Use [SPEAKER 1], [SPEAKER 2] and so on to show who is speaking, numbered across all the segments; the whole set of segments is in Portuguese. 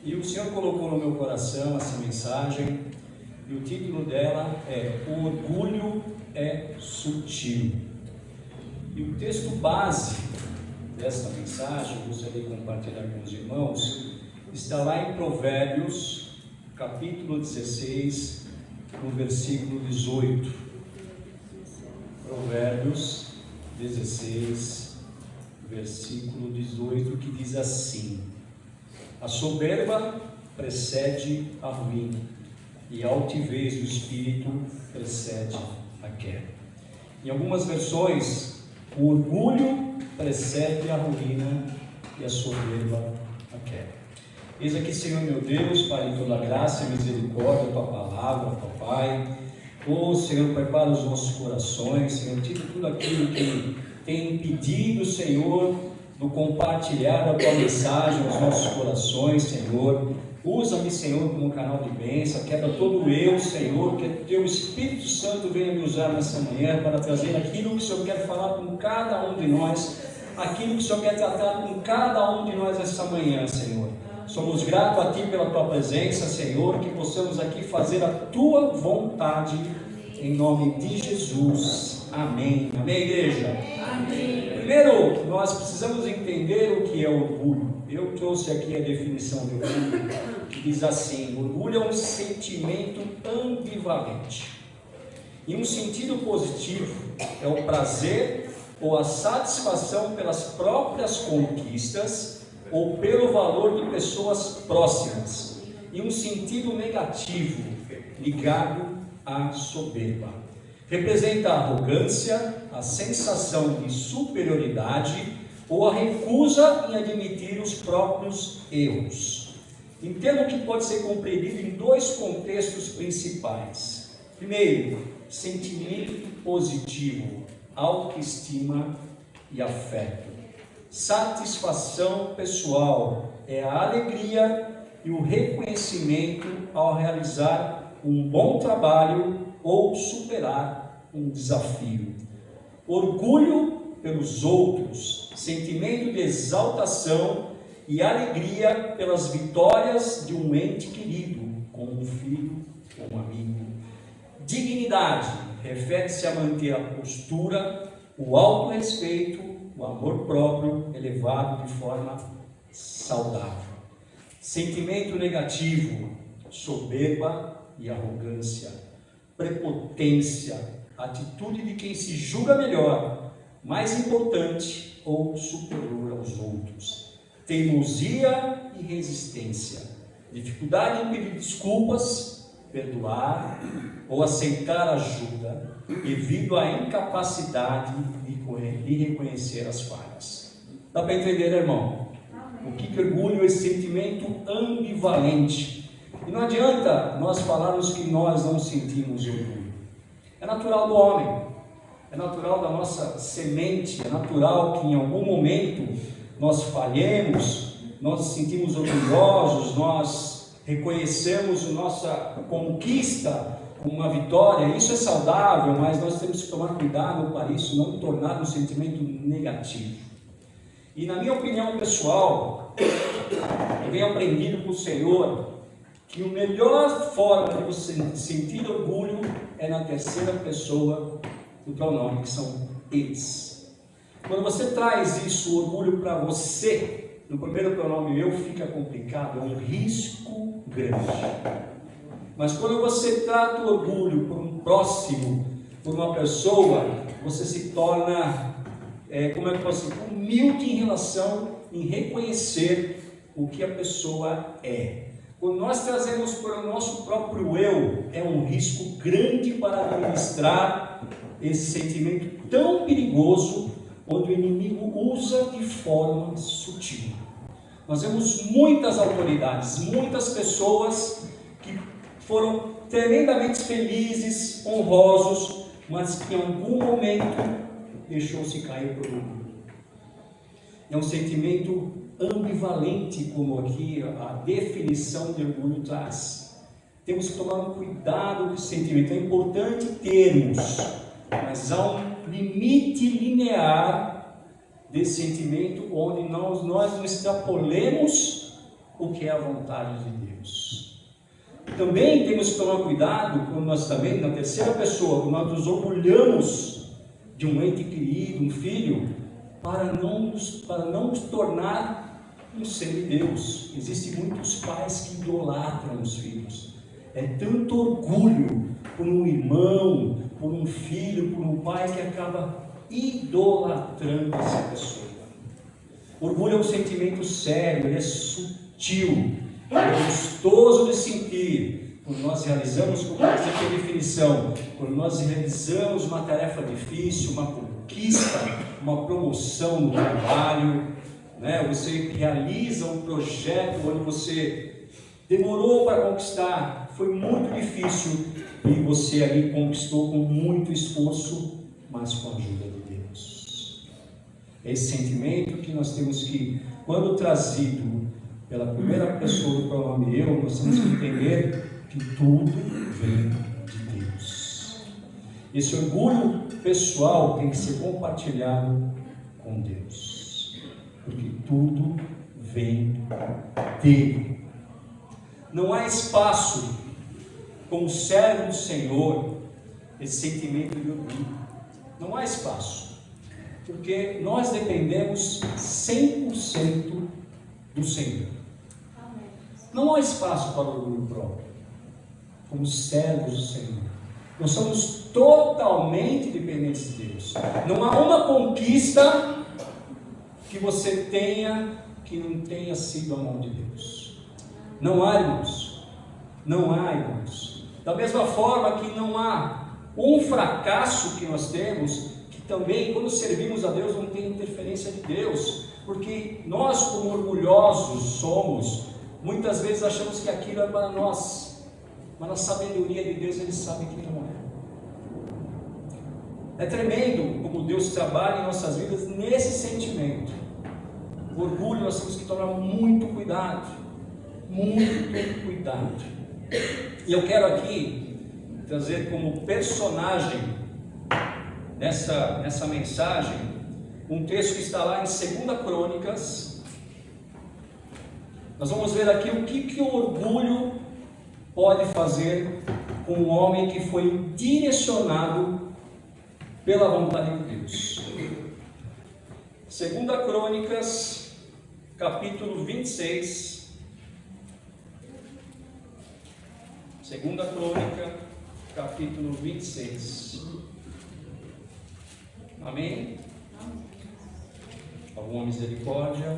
[SPEAKER 1] E o Senhor colocou no meu coração essa mensagem, e o título dela é O Orgulho é Sutil. E o texto base desta mensagem, eu gostaria de compartilhar com os irmãos, está lá em Provérbios, capítulo 16, no versículo 18. Provérbios 16, versículo 18, que diz assim: a soberba precede a ruína, e a altivez do espírito precede a queda. Em algumas versões, o orgulho precede a ruína e a soberba a queda. Eis aqui, Senhor meu Deus, Pai de toda graça e misericórdia, a Tua palavra, Papai. Senhor, prepara os nossos corações, Senhor, tira tudo aquilo que tem impedido, Senhor, do compartilhar a Tua mensagem aos nossos corações, Senhor. Usa-me, Senhor, como canal de bênção, quebra todo eu, Senhor, que Teu Espírito Santo venha me usar nessa manhã para trazer aquilo que o Senhor quer falar com cada um de nós, aquilo que o Senhor quer tratar com cada um de nós essa manhã, Senhor. Somos gratos a Ti pela Tua presença, Senhor, que possamos aqui fazer a Tua vontade, em nome de Jesus. Amém. Amém, igreja? Amém. Primeiro, nós precisamos entender o que é orgulho. Eu trouxe aqui a definição de orgulho, que diz assim: orgulho é um sentimento ambivalente. Em um sentido positivo, é o prazer ou a satisfação pelas próprias conquistas ou pelo valor de pessoas próximas. Em um sentido negativo, ligado à soberba. Representa a arrogância, a sensação de superioridade ou a recusa em admitir os próprios erros. Entendo que pode ser compreendido em dois contextos principais. Primeiro, sentimento positivo, autoestima e afeto. Satisfação pessoal é a alegria e o reconhecimento ao realizar um bom trabalho ou superar um desafio. Orgulho pelos outros, sentimento de exaltação e alegria pelas vitórias de um ente querido, como um filho ou um amigo. Dignidade refere-se a manter a postura, o autorrespeito, o amor próprio elevado de forma saudável. Sentimento negativo, soberba e arrogância, prepotência, atitude de quem se julga melhor, mais importante ou superior aos outros, teimosia e resistência, dificuldade em pedir desculpas, perdoar ou aceitar ajuda devido à incapacidade de reconhecer as falhas. Dá para entender, irmão? O que é orgulho? Esse sentimento ambivalente. E não adianta nós falarmos que nós não sentimos orgulho. É natural do homem, é natural da nossa semente, é natural que em algum momento nós falhemos, nós nos sentimos orgulhosos, nós reconhecemos a nossa conquista como uma vitória. Isso é saudável, mas nós temos que tomar cuidado para isso não tornar um sentimento negativo. E na minha opinião pessoal, eu venho aprendido com o Senhor que a melhor forma de você sentir orgulho é na terceira pessoa do pronome, que são eles. Quando você traz isso, o orgulho, para você, no primeiro pronome eu, fica complicado, é um risco grande. Mas quando você trata o orgulho por um próximo, por uma pessoa, você se torna, humilde em relação em reconhecer o que a pessoa é. Quando nós trazemos para o nosso próprio eu, é um risco grande para administrar esse sentimento tão perigoso, onde o inimigo usa de forma sutil. Nós vemos muitas autoridades, muitas pessoas que foram tremendamente felizes, honrosos, mas que em algum momento deixou-se cair por orgulho. É um sentimento ambivalente, como aqui a definição de orgulho traz. Temos que tomar um cuidado com esse sentimento. É importante termos, mas há um limite linear desse sentimento, onde nós não extrapolemos o que é a vontade de Deus. Também temos que tomar cuidado quando nós também, na terceira pessoa, quando nós nos orgulhamos de um ente querido, um filho, para não nos tornar um semideus. Existem muitos pais que idolatram os filhos. É tanto orgulho por um irmão, por um filho, por um pai, que acaba idolatrando essa pessoa. Orgulho é um sentimento sério, ele é sutil, ele é gostoso de sentir. Quando nós realizamos, como diz aqui a definição, quando nós realizamos uma tarefa difícil, uma conquista, uma promoção no trabalho, né? Você realiza um projeto onde você demorou para conquistar, foi muito difícil, e você ali conquistou com muito esforço, mas com a ajuda de Deus. Esse sentimento que nós temos que, quando trazido pela primeira pessoa do pronome eu, nós temos que entender que tudo vem de Deus. Esse orgulho pessoal tem que ser compartilhado com Deus, porque tudo vem dele. Não há espaço, como servo do Senhor, esse sentimento de orgulho. Não há espaço, porque nós dependemos 100% do Senhor. Não há espaço para o orgulho próprio, como servos do Senhor. Nós somos totalmente dependentes de Deus. Não há uma conquista que você tenha que não tenha sido a mão de Deus. Não há, irmãos. Não há, irmãos. Da mesma forma que não há um fracasso que nós temos, que também, quando servimos a Deus, não tem interferência de Deus, porque nós, como orgulhosos somos, muitas vezes achamos que aquilo é para nós, mas na sabedoria de Deus Ele sabe que não é. É tremendo como Deus trabalha em nossas vidas nesse sentimento. O orgulho nós temos que tomar muito cuidado, muito cuidado. E eu quero aqui trazer como personagem nessa mensagem um texto que está lá em 2 Crônicas. Nós vamos ver aqui o que o orgulho pode fazer com um homem que foi direcionado pela vontade de Deus. 2 Crônicas, capítulo 26. 2 Crônica, capítulo 26. Amém? Alguma misericórdia?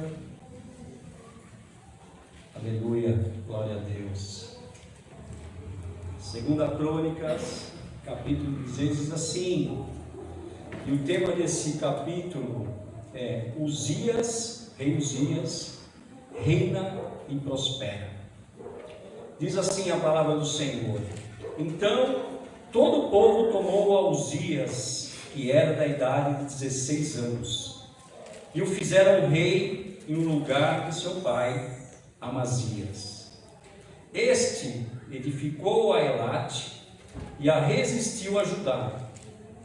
[SPEAKER 1] Aleluia, glória a Deus. 2 Crônicas, capítulo 16, diz assim, e o tema desse capítulo é rei Uzias, reina e prospera. Diz assim a palavra do Senhor: então todo o povo tomou a Uzias, que era da idade de 16 anos, e o fizeram rei em lugar de seu pai Amazias. Este edificou a Elate e a resistiu a Judá,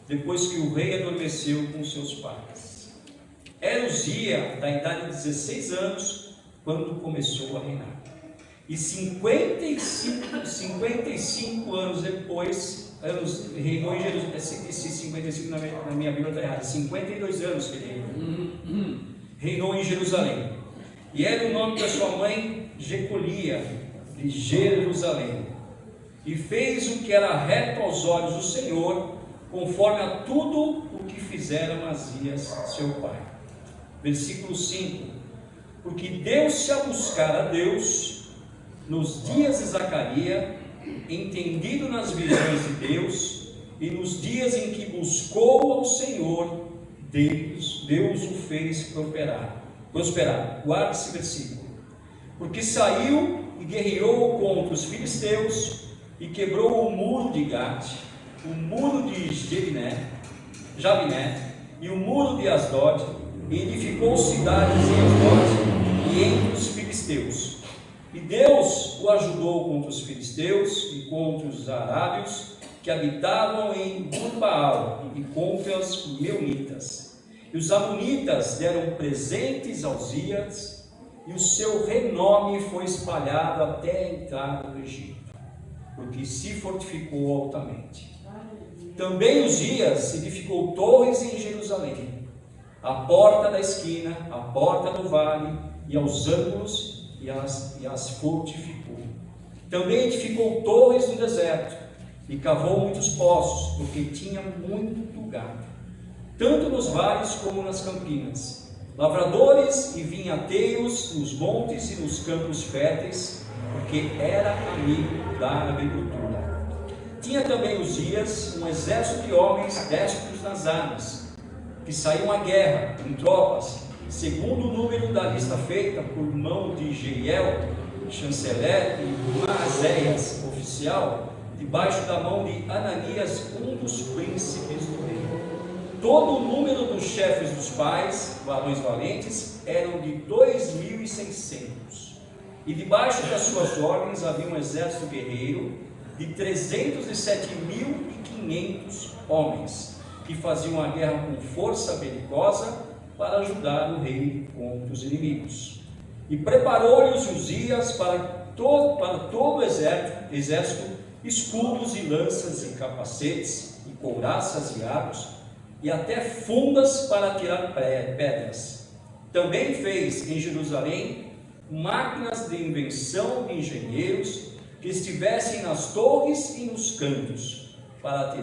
[SPEAKER 1] depois que o rei adormeceu com seus pais. Era Uzias da idade de 16 anos quando começou a reinar. E 55 anos depois, reinou em Jerusalém. Esse 55 na minha Bíblia está errado. 52 anos que ele reinou. Reinou em Jerusalém. E era o nome da sua mãe Jecolia, de Jerusalém. E fez o que era reto aos olhos do Senhor, conforme a tudo o que fizera Amazias, seu pai. Versículo 5. Porque deu-se a buscar a Deus nos dias de Zacarias, entendido nas visões de Deus, e nos dias em que buscou ao Senhor, Deus o fez prosperar. Guarde esse versículo. Porque saiu e guerreou contra os filisteus, e quebrou o muro de Gate, o muro de Jabiné, e o muro de Asdod, e edificou cidades em Asdod e entre os filisteus. E Deus o ajudou contra os filisteus e contra os arábios que habitavam em Gurbaal e contra os meunitas. E os amonitas deram presentes a Uzias e o seu renome foi espalhado até a entrada do Egito, porque se fortificou altamente. Também Uzias edificou torres em Jerusalém, a porta da esquina, a porta do vale e aos ângulos, e as fortificou. Também edificou torres no deserto e cavou muitos poços, porque tinha muito gado, tanto nos vales como nas campinas, lavradores e vinhateiros nos montes e nos campos férteis, porque era amigo da agricultura. Tinha também Uzias um exército de homens destros nas armas, que saíam à guerra em tropas, segundo o número da lista feita por mão de Jeiel, chanceler, e Maazéias, oficial, debaixo da mão de Ananias, um dos príncipes do rei. Todo o número dos chefes dos pais, varões valentes, eram de 2.600, e debaixo das suas ordens havia um exército guerreiro de 307.500 homens, que faziam a guerra com força belicosa para ajudar o rei contra os inimigos. E preparou-lhes Uzias para todo o exército escudos e lanças e capacetes e couraças e arcos e até fundas para tirar pedras. Também fez em Jerusalém máquinas de invenção de engenheiros que estivessem nas torres e nos cantos para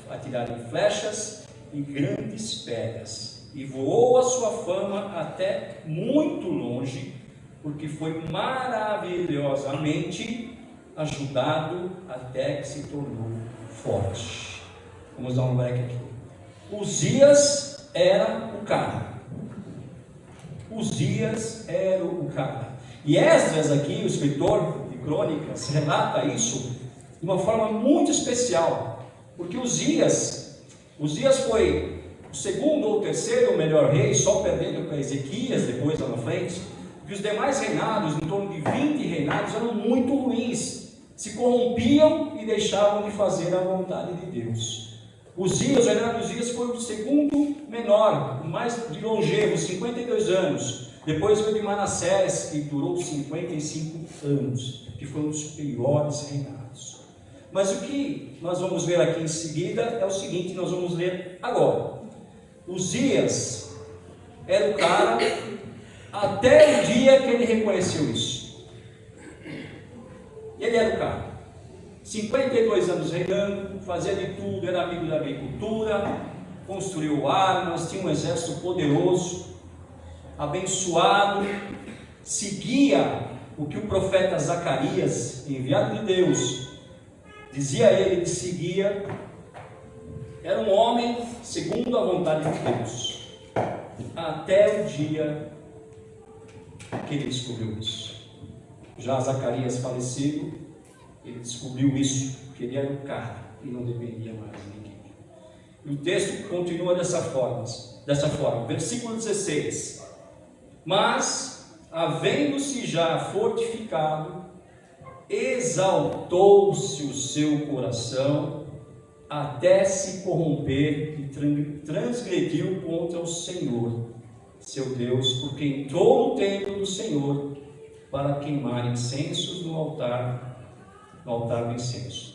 [SPEAKER 1] atirarem flechas e grandes pedras. E voou a sua fama até muito longe, porque foi maravilhosamente ajudado até que se tornou forte. Vamos dar um like aqui. Uzias era o cara. Uzias era o cara. E Esdras aqui, o escritor de crônicas, relata isso de uma forma muito especial, porque Uzias foi o segundo ou terceiro melhor rei, só perdendo para Ezequias depois lá na frente, porque os demais reinados, em torno de 20 reinados, eram muito ruins, se corrompiam e deixavam de fazer a vontade de Deus. O reinado de Uzias foi o segundo menor, o mais de longevo, 52 anos. Depois veio de Manassés, que durou 55 anos, que foi um dos piores reinados. Mas o que nós vamos ver aqui em seguida é o seguinte, nós vamos ler agora. Uzias era o cara até o dia que ele reconheceu isso. Ele era o cara. 52 anos reinando, fazia de tudo, era amigo da agricultura, construiu armas, tinha um exército poderoso, abençoado, seguia o que o profeta Zacarias, enviado de Deus, dizia a ele, ele seguia. Era um homem segundo a vontade de Deus, até o dia que ele descobriu isso. Já Zacarias falecido, ele descobriu isso, que ele era o cara e não dependia mais de ninguém. E o texto continua dessa forma, versículo 16. Mas, havendo-se já fortificado, exaltou-se o seu coração até se corromper e transgrediu contra o Senhor, seu Deus, porque entrou no templo do Senhor para queimar incensos no altar do incenso.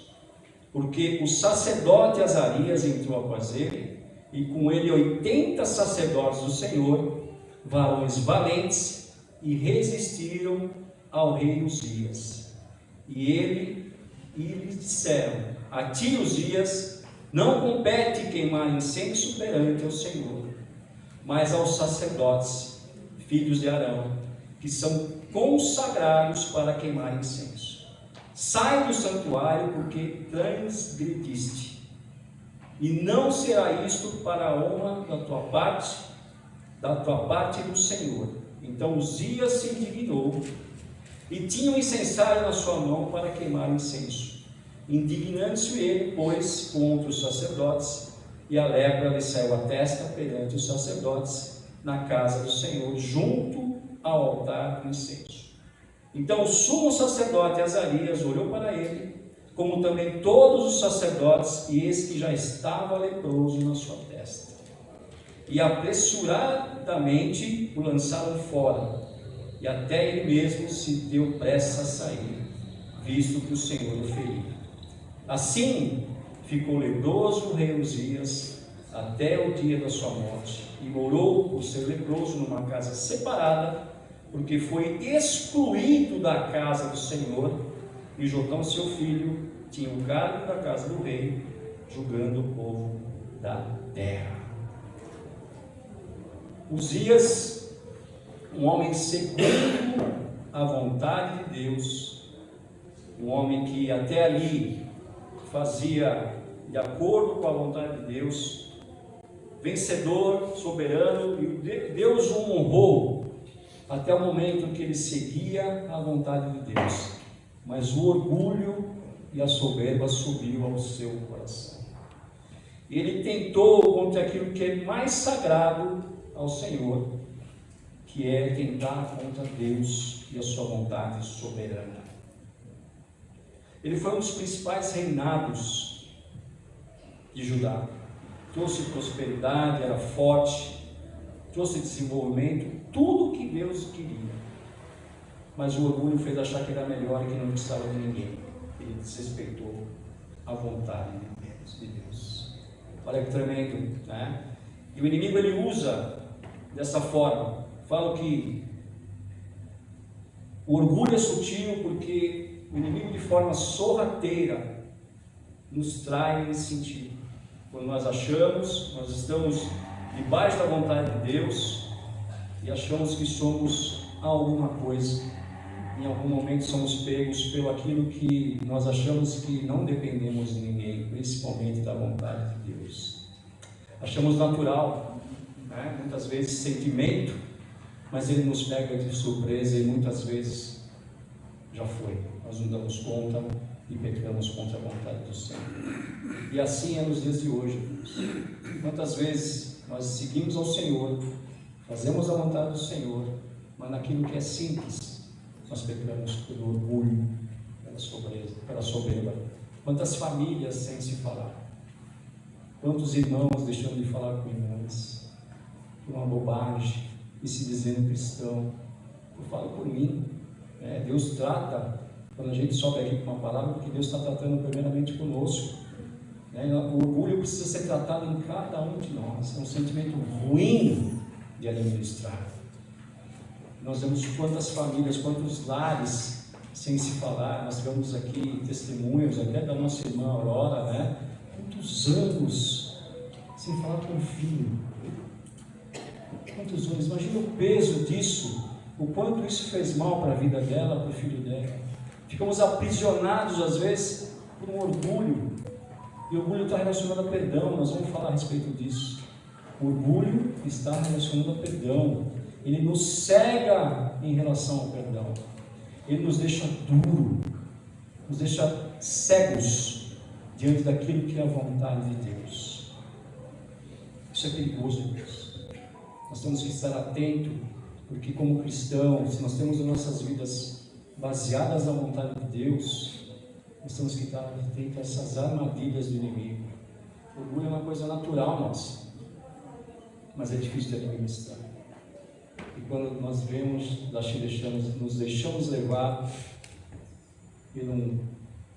[SPEAKER 1] Porque o sacerdote Azarias entrou após ele, e com ele 80 sacerdotes do Senhor, varões valentes, e resistiram ao rei Uzias. E lhes disseram: a ti, Uzias, não compete queimar incenso perante o Senhor, mas aos sacerdotes, filhos de Arão, que são consagrados para queimar incenso. Sai do santuário, porque transgrediste, e não será isto para a honra da tua parte do Senhor. Então Uzias se indignou, e tinha um incensário na sua mão para queimar incenso. Indignando-se ele, pois, contra os sacerdotes, e a lepra lhe saiu à testa perante os sacerdotes, na casa do Senhor, junto ao altar do incenso. Então o sumo sacerdote Azarias olhou para ele, como também todos os sacerdotes, e eis que já estava leproso na sua testa. E apressuradamente o lançaram fora, e até ele mesmo se deu pressa a sair, visto que o Senhor o feria. Assim ficou leproso o rei Uzias até o dia da sua morte, e morou por ser leproso numa casa separada, porque foi excluído da casa do Senhor, e Jotão seu filho tinha o cargo da casa do rei, julgando o povo da terra. Uzias, um homem segundo a vontade de Deus, um homem que até ali fazia de acordo com a vontade de Deus, vencedor, soberano, e Deus o honrou até o momento que ele seguia a vontade de Deus, mas o orgulho e a soberba subiu ao seu coração. Ele tentou contra aquilo que é mais sagrado ao Senhor, que é tentar contra Deus e a sua vontade soberana. Ele foi um dos principais reinados de Judá. Trouxe prosperidade, era forte, trouxe desenvolvimento, tudo o que Deus queria. Mas o orgulho fez achar que era melhor e que não precisava de ninguém. Ele desrespeitou a vontade de Deus. Olha que tremendo, né? E o inimigo ele usa dessa forma. Falo que o orgulho é sutil porque o inimigo de forma sorrateira nos trai nesse sentido. Quando nós achamos, nós estamos debaixo da vontade de Deus e achamos que somos alguma coisa, em algum momento somos pegos pelo aquilo que nós achamos que não dependemos de ninguém, principalmente da vontade de Deus. Achamos natural, né? Muitas vezes sentimento, mas ele nos pega de surpresa e muitas vezes já foi, nós não damos conta e pecamos contra a vontade do Senhor. E assim é nos dias de hoje. Quantas vezes nós seguimos ao Senhor, fazemos a vontade do Senhor, mas naquilo que é simples, nós pecamos pelo orgulho, pela soberba. Quantas famílias sem se falar, quantos irmãos deixando de falar com irmãs, por uma bobagem, e se dizendo cristão. Eu falo por mim, Deus trata, quando a gente sobe aqui com uma palavra, porque Deus está tratando primeiramente conosco. O orgulho precisa ser tratado em cada um de nós, é um sentimento ruim de administrar. Nós vemos quantas famílias, quantos lares sem se falar. Nós tivemos aqui testemunhos até da nossa irmã Aurora, né? Quantos anos sem falar com o filho, quantos anos, imagina o peso disso, o quanto isso fez mal para a vida dela, para o filho dela. Ficamos aprisionados às vezes por um orgulho, e o orgulho está relacionado a perdão. Nós vamos falar a respeito disso. O orgulho está relacionado a perdão, ele nos cega em relação ao perdão, ele nos deixa duro, nos deixa cegos diante daquilo que é a vontade de Deus. Isso é perigoso, Deus. Nós temos que estar atentos, porque como cristãos, se nós temos as nossas vidas baseadas na vontade de Deus, nós temos que estar atentos a essas armadilhas do inimigo. O orgulho é uma coisa natural nossa, mas é difícil de administrar. E quando nós vemos, nos deixamos levar pela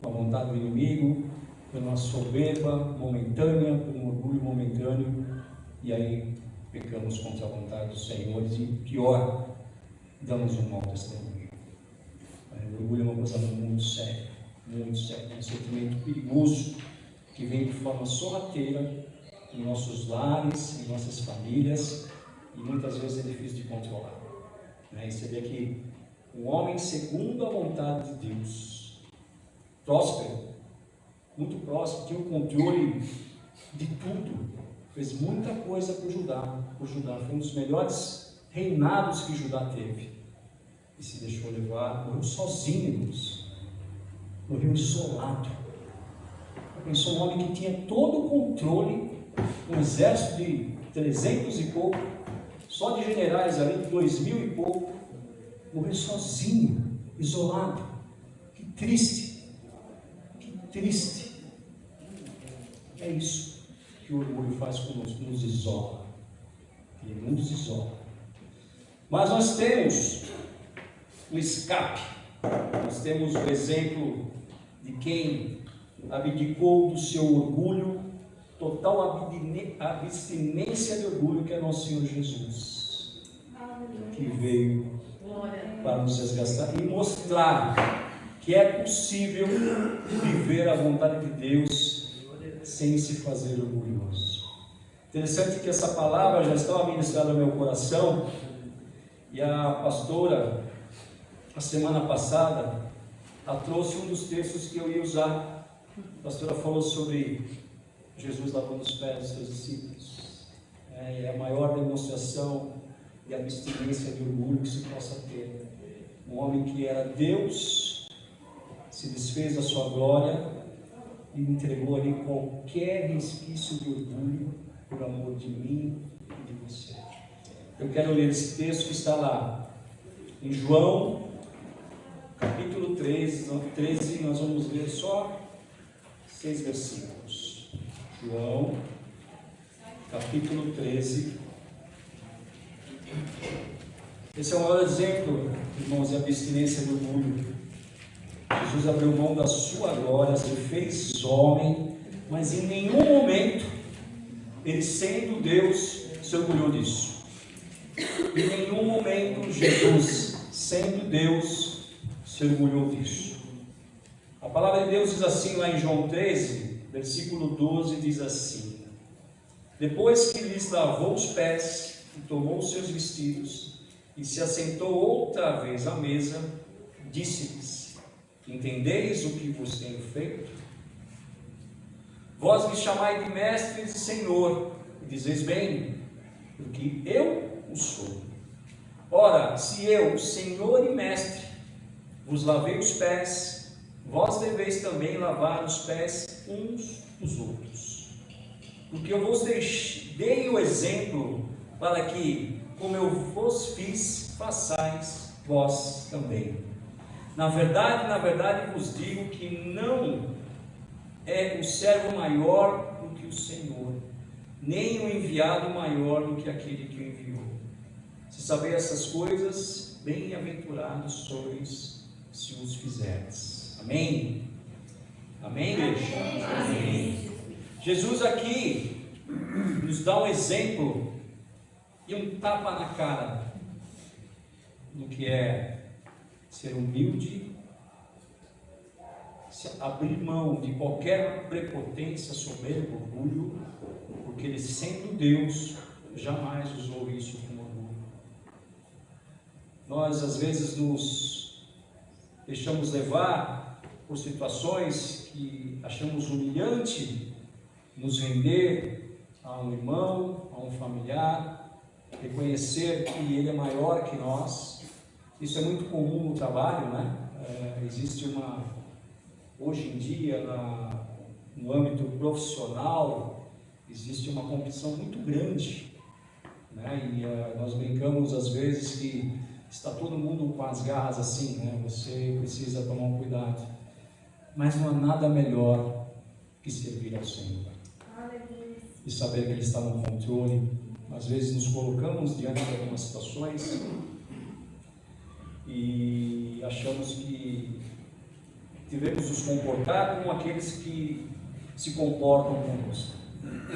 [SPEAKER 1] vontade do inimigo, pela uma soberba momentânea, por um orgulho momentâneo, e aí pecamos contra a vontade do Senhor e, pior, damos um mau testemunho. O orgulho é uma coisa muito séria, é um sentimento perigoso que vem de forma sorrateira em nossos lares, em nossas famílias, e muitas vezes é difícil de controlar. E você vê que um homem segundo a vontade de Deus, próspero, muito próspero, tinha o controle de tudo, fez muita coisa para o Judá. Foi um dos melhores reinados que Judá teve, e se deixou levar, morreu sozinho, morreu isolado. Pensou um homem que tinha todo o controle, um exército de 300 e pouco, só de generais ali, 2.000 e pouco, morreu sozinho, isolado. Que triste, que triste. É isso que o orgulho faz conosco, nos isola. Ele nos isola. Mas nós temos um escape. Nós temos o exemplo de quem abdicou do seu orgulho, total abstinência de orgulho, que é nosso Senhor Jesus, que veio para nos resgatar e mostrar que é possível viver a vontade de Deus sem se fazer orgulhoso. Interessante que essa palavra já estava ministrada no meu coração, e a pastora, a semana passada, ela trouxe um dos textos que eu ia usar. A pastora falou sobre Jesus lavando os pés dos seus discípulos. É a maior demonstração de abstinência de orgulho que se possa ter. Um homem que era Deus se desfez da sua glória e entregou ali qualquer resquício de orgulho por amor de mim e de você. Eu quero ler esse texto que está lá em João, capítulo 13, nós vamos ler só 6 versículos. João, capítulo 13. Esse é o maior exemplo, irmãos, de abstinência do orgulho. Jesus abriu mão da sua glória, se fez homem, mas em nenhum momento ele, sendo Deus, se orgulhou disso. Em nenhum momento Jesus, sendo Deus, se orgulhou disso. A palavra de Deus diz assim lá em João 13, versículo 12, diz assim: depois que lhes lavou os pés e tomou os seus vestidos e se assentou outra vez à mesa, disse-lhes: entendeis o que vos tenho feito? Vós me chamai de mestre e de Senhor, e dizeis bem, porque eu o sou. Ora, se eu, Senhor e Mestre, vos lavei os pés, vós deveis também lavar os pés uns dos outros. Porque eu vos dei o exemplo para que, como eu vos fiz, façais vós também. Na verdade vos digo que não é o servo maior do que o Senhor, nem o enviado maior do que aquele que o enviou. Se sabeis essas coisas, bem-aventurados sois se os fizerdes. Amém? Amém, igreja? Amém. Jesus aqui nos dá um exemplo e um tapa na cara do que é ser humilde, abrir mão de qualquer prepotência, soberba, orgulho, porque ele, sendo Deus, jamais usou isso como orgulho. Nós às vezes nos deixamos levar por situações que achamos humilhante, nos render a um irmão, a um familiar, reconhecer que ele é maior que nós. Isso é muito comum no trabalho, né? Existe hoje em dia, no âmbito profissional, existe uma competição muito grande, né? E nós brincamos às vezes que está todo mundo com as garras assim, né? Você precisa tomar um cuidado, mas não há nada melhor que servir ao Senhor e saber que Ele está no controle. Às vezes nos colocamos diante de algumas situações e achamos que devemos nos comportar como aqueles que se comportam conosco,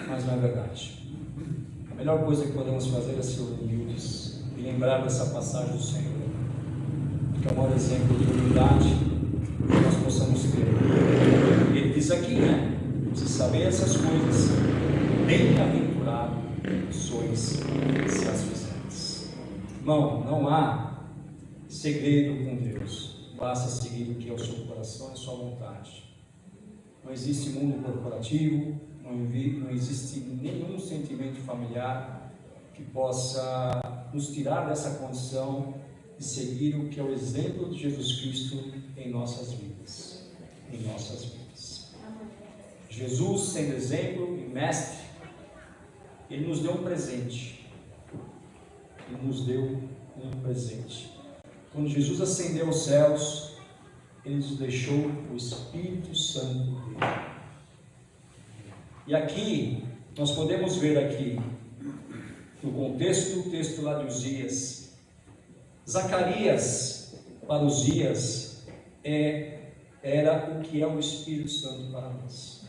[SPEAKER 1] mas não é verdade. A melhor coisa que podemos fazer é ser humildes e lembrar dessa passagem do Senhor, que é o maior exemplo de humildade que nós possamos ter. Ele diz aqui, né? Se saber essas coisas, bem-aventurado sois se as fizerdes. Irmão, não há segredo com Deus. Basta seguir o que é o seu coração e a sua vontade. Não existe mundo corporativo, não existe nenhum sentimento familiar que possa nos tirar dessa condição de seguir o que é o exemplo de Jesus Cristo em nossas vidas. Em nossas vidas. Jesus, sendo exemplo e mestre, Ele nos deu um presente. Ele nos deu um presente. Quando Jesus ascendeu aos céus, Ele nos deixou o Espírito Santo dele. E aqui, nós podemos ver aqui, no contexto do texto lá de Uzias, Zacarias para Uzias era o que é o Espírito Santo para nós.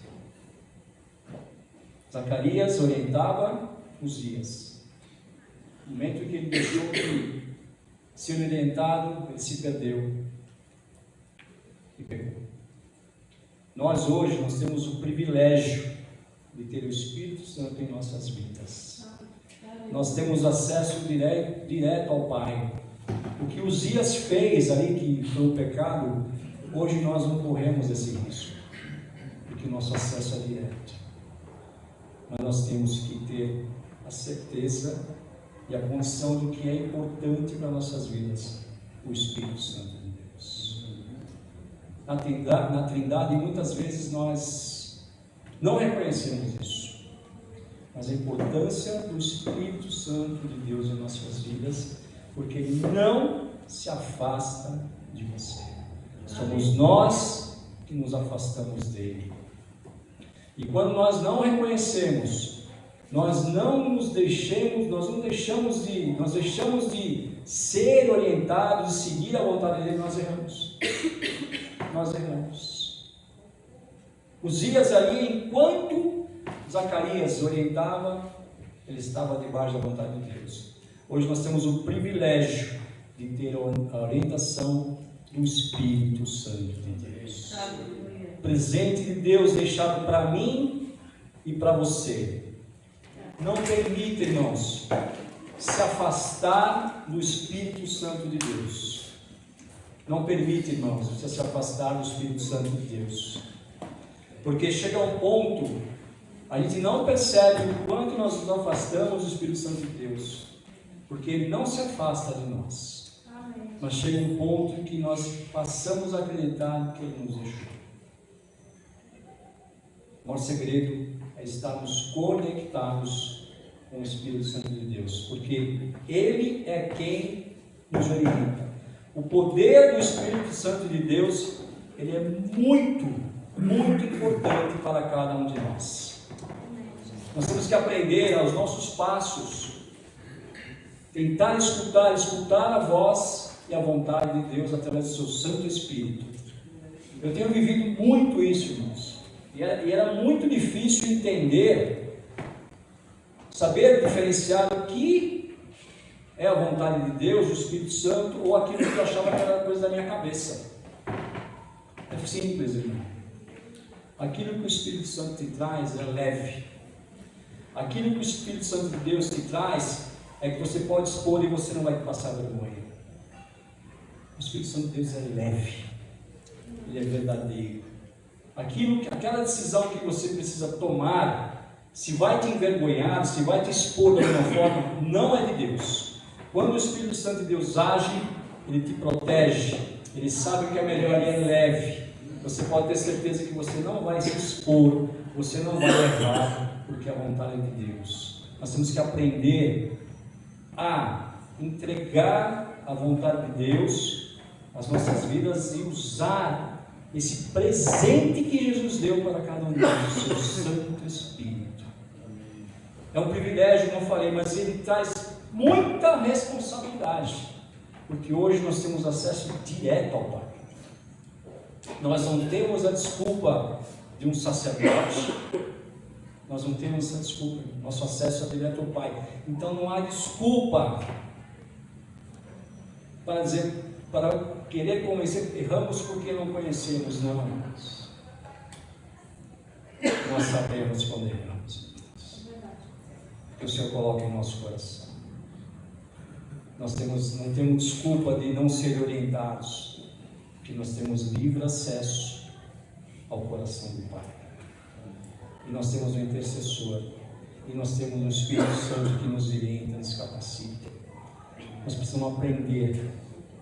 [SPEAKER 1] Zacarias orientava Uzias. No momento em que ele deixou de ser orientado, ele se perdeu e pecou. Nós hoje temos o privilégio de ter o Espírito Santo em nossas vidas. Nós temos acesso direto ao Pai. O que Uzias fez ali, que foi um pecado, hoje nós não corremos esse risco, porque o nosso acesso é direto. Mas nós temos que ter a certeza e a condição do que é importante para nossas vidas, o Espírito Santo de Deus. Na Trindade, muitas vezes nós não reconhecemos isso, mas a importância do Espírito Santo de Deus em nossas vidas, porque Ele não se afasta de você. Somos nós que nos afastamos dele. E quando nós não reconhecemos, nós deixamos de ser orientados e seguir a vontade dele, nós erramos. Nós erramos. Uzias ali, enquanto Zacarias orientava, ele estava debaixo da vontade de Deus. Hoje nós temos o privilégio de ter a orientação do Espírito Santo de Deus. Presente de Deus deixado para mim e para você. Não permita, irmãos, se afastar do Espírito Santo de Deus. Não permita, irmãos, você se afastar do Espírito Santo de Deus. Porque chega um ponto, a gente não percebe o quanto nós nos afastamos do Espírito Santo de Deus. Porque Ele não se afasta de nós. Mas chega um ponto em que nós passamos a acreditar que Ele nos deixou. O maior segredo é estarmos conectados com o Espírito Santo de Deus, porque Ele é quem nos orienta. O poder do Espírito Santo de Deus, ele é muito, muito importante para cada um de nós. Nós temos que aprender aos nossos passos, tentar escutar a voz e a vontade de Deus através do seu Santo Espírito. Eu tenho vivido muito isso, irmãos. E era muito difícil entender, saber diferenciar o que é a vontade de Deus, o Espírito Santo, ou aquilo que eu achava que era coisa da minha cabeça. É simples, irmão. Aquilo que o Espírito Santo te traz é leve. Aquilo que o Espírito Santo de Deus te traz é que você pode expor e você não vai passar vergonha. O Espírito Santo de Deus é leve. Ele é verdadeiro. Aquela decisão que você precisa tomar, se vai te envergonhar, se vai te expor de alguma forma, não é de Deus. Quando o Espírito Santo de Deus age, ele te protege, ele sabe o que é melhor e é leve. Você pode ter certeza que você não vai se expor, você não vai errar, porque é a vontade de Deus. Nós temos que aprender a entregar a vontade de Deus às nossas vidas e usar esse presente que Jesus deu para cada um de nós, o seu Santo Espírito. É um privilégio, não falei, mas ele traz muita responsabilidade, porque hoje nós temos acesso direto ao Pai. Nós não temos a desculpa de um sacerdote, nós não temos essa desculpa, nosso acesso é direto ao Pai. Então não há desculpa para querer convencer, erramos porque não conhecemos, não. Nós sabemos quando erramos. Que o Senhor coloque em nosso coração. Nós não temos desculpa de não ser orientados, porque nós temos livre acesso ao coração do Pai. E nós temos um intercessor, e nós temos um Espírito Santo que nos orienta, nos capacita. Nós precisamos aprender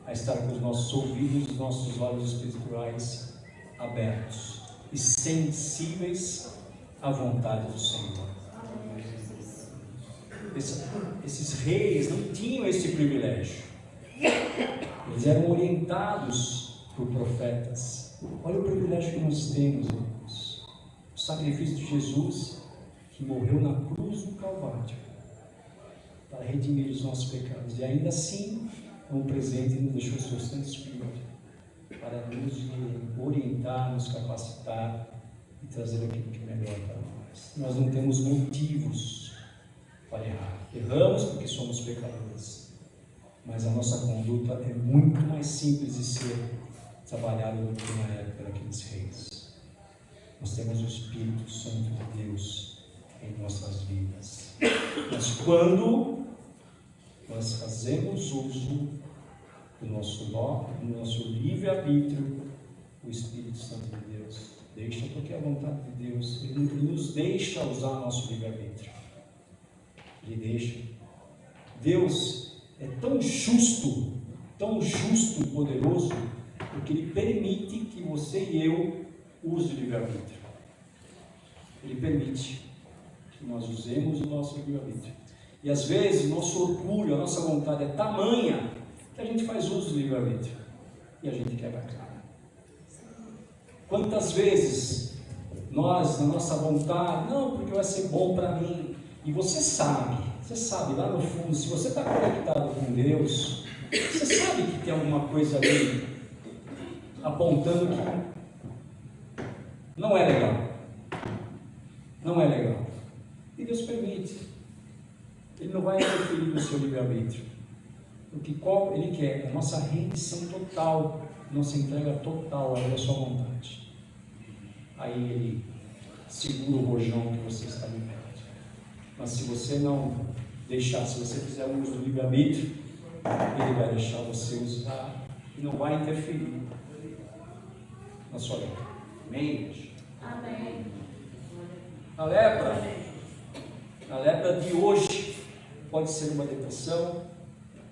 [SPEAKER 1] a estar com os nossos ouvidos, os nossos olhos espirituais abertos e sensíveis à vontade do Senhor. Esses reis não tinham esse privilégio. Eles eram orientados por profetas. Olha o privilégio que nós temos, irmãos. O sacrifício de Jesus, que morreu na cruz do Calvário para redimir os nossos pecados. E ainda assim, como presente, nos deixou o seu Santo Espírito para nos orientar, nos capacitar e trazer aquilo que é melhor para nós. Nós não temos motivos para errar. Erramos porque somos pecadores, mas a nossa conduta é muito mais simples de ser trabalhada do que na época daqueles reis. Nós temos o Espírito Santo de Deus em nossas vidas. Mas quando nós fazemos uso do nosso livre-arbítrio, o Espírito Santo de Deus deixa, porque é a vontade de Deus, Ele nos deixa usar nosso livre-arbítrio. Ele deixa. Deus é tão justo e poderoso, porque Ele permite que você e eu use o livre-arbítrio. Ele permite que nós usemos o nosso livre-arbítrio. E às vezes nosso orgulho, a nossa vontade é tamanha que a gente faz uso do livre-arbítrio e a gente quebra a cara. Quantas vezes nós, na nossa vontade, não, porque vai ser bom para mim, e você sabe lá no fundo, se você está conectado com Deus, você sabe que tem alguma coisa ali apontando que não é legal. Não é legal. E Deus permite. Ele não vai interferir no seu livre-arbítrio. Porque qual Ele quer? A nossa rendição total, nossa entrega total à sua vontade. Aí Ele segura o rojão que você está vivendo. Mas se você não deixar, se você fizer uso do livre-arbítrio, Ele vai deixar você usar e não vai interferir na sua vida. Amém?
[SPEAKER 2] Amém.
[SPEAKER 1] A lepra de hoje pode ser uma depressão,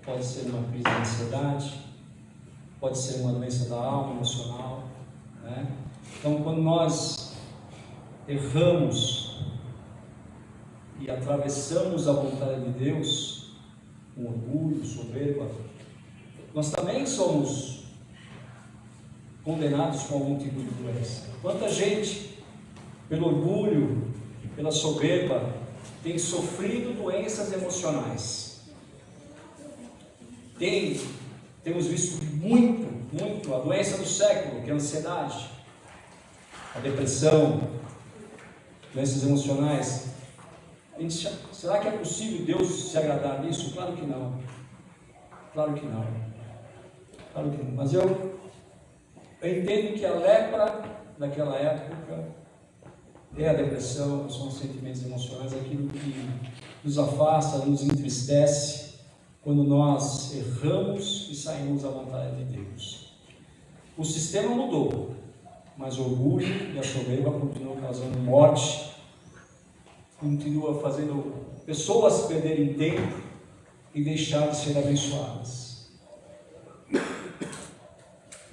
[SPEAKER 1] pode ser uma crise de ansiedade, pode ser uma doença da alma, emocional, né? Então, quando nós erramos e atravessamos a vontade de Deus, com orgulho, soberba, nós também somos condenados com algum tipo de doença. Quanta gente, pelo orgulho, pela soberba, tem sofrido doenças emocionais. Temos visto muito a doença do século, que é a ansiedade, a depressão, doenças emocionais. Será que é possível Deus se agradar disso? Claro que não. Claro que não. Claro que não. Mas eu entendo que a lepra daquela época é a depressão, são os sentimentos emocionais, aquilo que nos afasta, nos entristece, quando nós erramos e saímos da vontade de Deus. O sistema mudou, mas o orgulho e a soberba continuam causando morte, continua fazendo pessoas perderem tempo e deixar de ser abençoadas.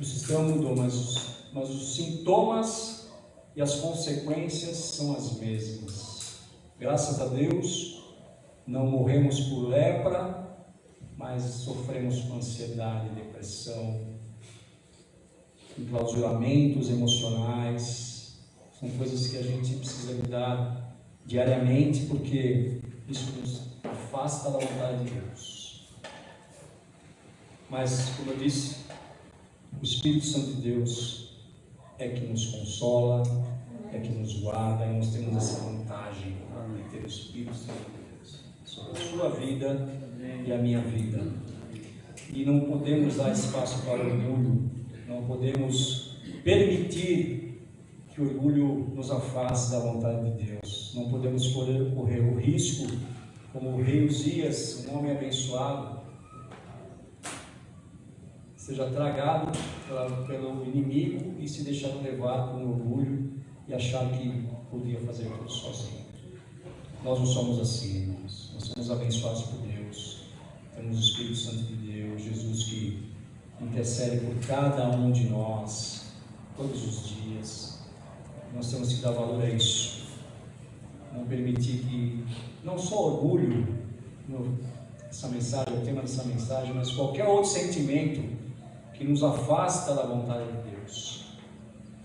[SPEAKER 1] O sistema mudou, mas os sintomas e as consequências são as mesmas. Graças a Deus, não morremos por lepra, mas sofremos com ansiedade, depressão, enclausuramentos emocionais. São coisas que a gente precisa lidar diariamente, porque isso nos afasta da vontade de Deus. Mas, como eu disse, o Espírito Santo de Deus é que nos consola, é que nos guarda, e nós temos essa vantagem de ter o Espírito Santo de Deus sobre a sua vida e a minha vida. E não podemos dar espaço para o orgulho, não podemos permitir que o orgulho nos afaste da vontade de Deus. Não podemos correr o risco, como o rei Uzias, um homem abençoado, seja tragado pelo inimigo e se deixar levar com orgulho e achar que podia fazer tudo sozinho. Nós não somos assim, irmãos. Nós somos abençoados por Deus. Temos o Espírito Santo de Deus, Jesus que intercede por cada um de nós, todos os dias. Nós temos que dar valor a isso. Não permitir que, não só orgulho, essa mensagem, o tema dessa mensagem, mas qualquer outro sentimento que nos afasta da vontade de Deus.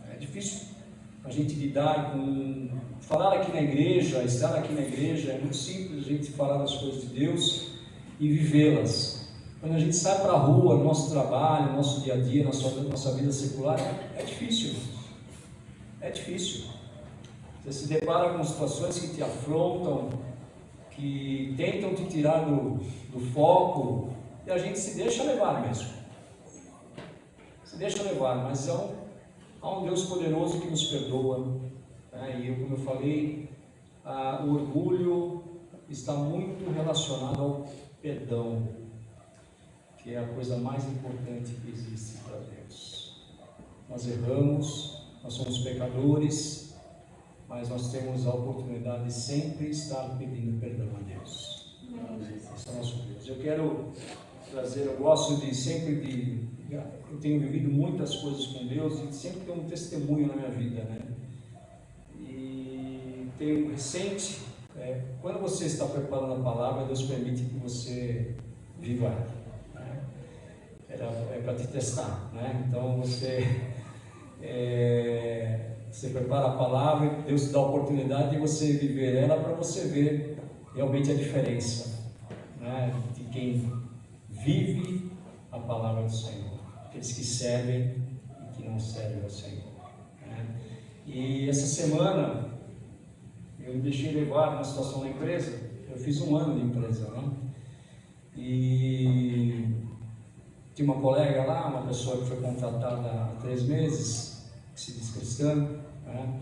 [SPEAKER 1] É difícil a gente lidar com, falar aqui na igreja, estar aqui na igreja, é muito simples a gente falar das coisas de Deus e vivê-las. Quando a gente sai para a rua, no nosso trabalho, no nosso dia a dia, nossa vida secular, é difícil. É difícil. Você se depara com situações que te afrontam, que tentam te tirar do foco, e a gente se deixa levar mesmo. Se deixa levar, mas há um Deus poderoso que nos perdoa. Né? E como eu falei, o orgulho está muito relacionado ao perdão, que é a coisa mais importante que existe para Deus. Nós erramos, nós somos pecadores, mas nós temos a oportunidade de sempre estar pedindo perdão a Deus. Esse é o nosso Deus. Eu quero trazer, eu gosto de sempre eu tenho vivido muitas coisas com Deus e sempre tenho um testemunho na minha vida, né? E tenho recente, quando você está preparando a palavra, Deus permite que você viva ela. É para te testar, né? Então você prepara a palavra e Deus te dá a oportunidade de você viver ela para você ver realmente a diferença, né? De quem vive a palavra do Senhor, aqueles que servem e que não servem ao Senhor, né? E essa semana eu me deixei levar numa situação na empresa. Eu fiz 1 ano de empresa, né? E tinha uma colega lá, uma pessoa que foi contratada há 3 meses, que se diz cristã, né?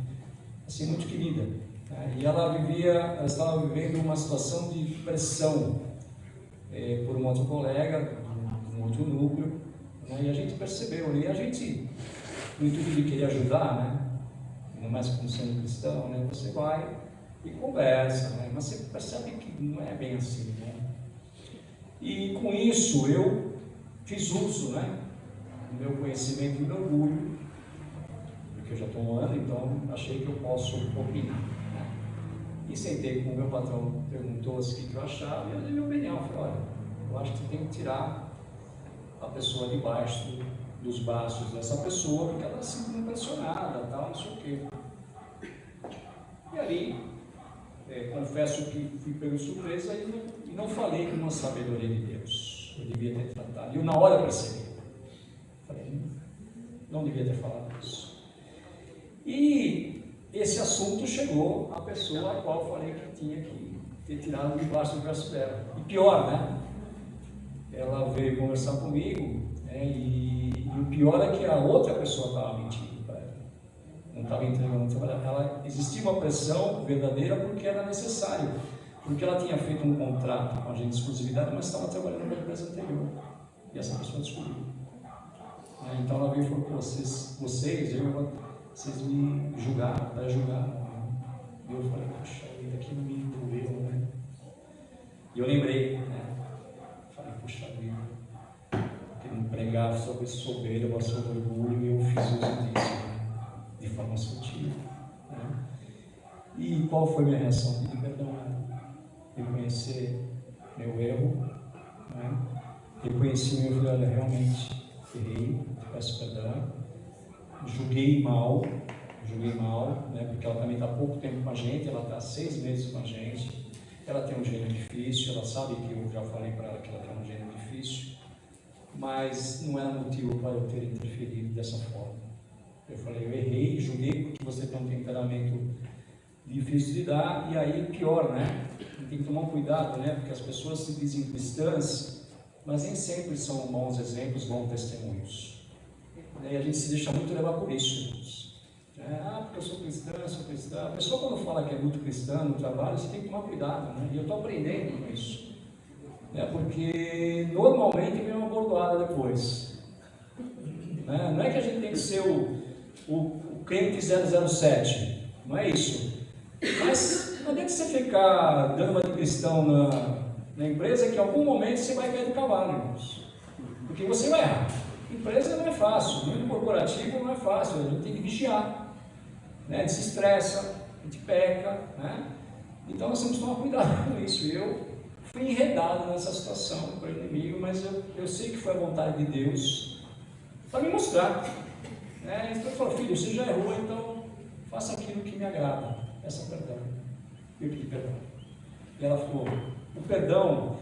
[SPEAKER 1] Assim, muito querida, né? E ela estava vivendo uma situação de pressão por um outro colega, um outro núcleo, né? E a gente percebeu, e a gente, no intuito de querer ajudar, né? Ainda mais como sendo cristão, né? Você vai e conversa, né? Mas você percebe que não é bem assim, né? E com isso eu fiz uso, né, do meu conhecimento e do meu orgulho, porque eu já estou 1 ano, então achei que eu posso opinar, né? E sentei com o meu patrão, perguntou o que eu achava, e eu dei minha opinião. Falei: olha, eu acho que você tem que tirar a pessoa debaixo dos braços dessa pessoa, porque ela está se sentindo pressionada, tal, não sei o quê. E ali, confesso que fui pego de surpresa e não falei com uma sabedoria de Deus. Eu devia ter tratado. E eu na hora percebi. Falei: não devia ter falado isso. E esse assunto chegou à pessoa a qual eu falei que tinha que ter tirado debaixo do braço dela. E pior, né? Ela veio conversar comigo, né? E o pior é que a outra pessoa estava mentindo para ela. Não estava entregando o trabalho. Existia uma pressão verdadeira porque era necessário. Porque ela tinha feito um contrato com a agente de exclusividade, mas estava trabalhando na empresa anterior. E essa pessoa descobriu. Então ela veio e falou: vocês me julgaram, pré-julgaram. E eu falei: poxa, ainda aqui não me doeu, né? E eu lembrei, né? Falei: puxa vida, eu não pregava sobre soberba, sobre orgulho, e eu fiz uso disso, né? De forma sutil, né? E qual foi a minha reação? Pedir perdão a ela. Reconhecer meu erro, né? Reconheci meu erro, olha, realmente errei, peço perdão, julguei mal, né? Porque ela também está há pouco tempo com a gente, ela está há 6 meses com a gente, ela tem um gênero difícil, ela sabe que eu já falei para ela que ela tem um gênero difícil, mas não era motivo para eu ter interferido dessa forma. Eu falei: eu errei, julguei porque você tem um temperamento difícil de lidar, e aí pior, né? Tem que tomar cuidado, né? Porque as pessoas se dizem cristãs, mas nem sempre são bons exemplos, bons testemunhos. E a gente se deixa muito levar por isso. Porque eu sou cristã. A pessoa, quando fala que é muito cristã no trabalho, você tem que tomar cuidado, né? E eu estou aprendendo com isso, né? Porque normalmente vem uma bordoada depois, né? Não é que a gente tem que ser o crente 007, não é isso. Mas não adianta você ficar dando uma de cristão na empresa, que em algum momento você vai cair do cavalo, irmãos. Porque você vai errar. Empresa não é fácil, mundo corporativo não é fácil, a gente tem que vigiar, né? A gente se estressa, a gente peca, né? Então nós temos que tomar cuidado com isso. Eu fui enredado nessa situação para o inimigo, mas eu sei que foi a vontade de Deus para me mostrar, né? Então ele falou: filho, você já errou, então faça aquilo que me agrada. Peça perdão. Eu pedi perdão. E ela falou: o perdão,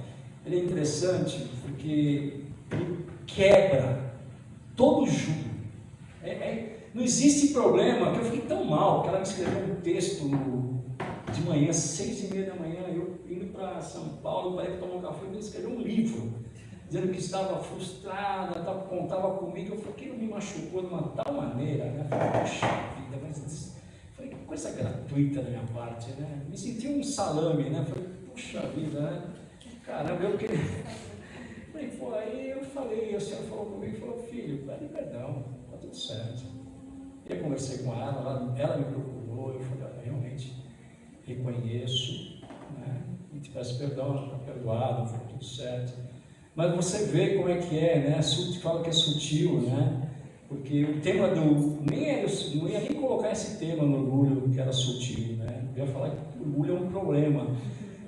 [SPEAKER 1] ele é interessante porque ele quebra todo jugo. Não existe problema, que eu fiquei tão mal, que ela me escreveu um texto de manhã, 6h30 da manhã, eu indo para São Paulo, para ir tomar um café, ele escreveu um livro, dizendo que estava frustrada, contava comigo. Eu falei, aquilo me machucou de uma tal maneira, né? Eu falei, poxa vida, mas foi que coisa gratuita da minha parte, né? Me senti um salame, né? Eu falei, puxa vida, né? Caramba, eu queria. Aí eu falei, o senhor falou comigo e falou, filho, pede perdão, está tudo certo. Eu conversei com ela me procurou, eu falei, olha, realmente reconheço, né? E te peço perdão, está perdoado, foi tudo certo. Mas você vê como é que né? Fala que é sutil, né? Porque o tema não ia nem colocar esse tema no orgulho que era sutil, né? Eu ia falar que o orgulho é um problema.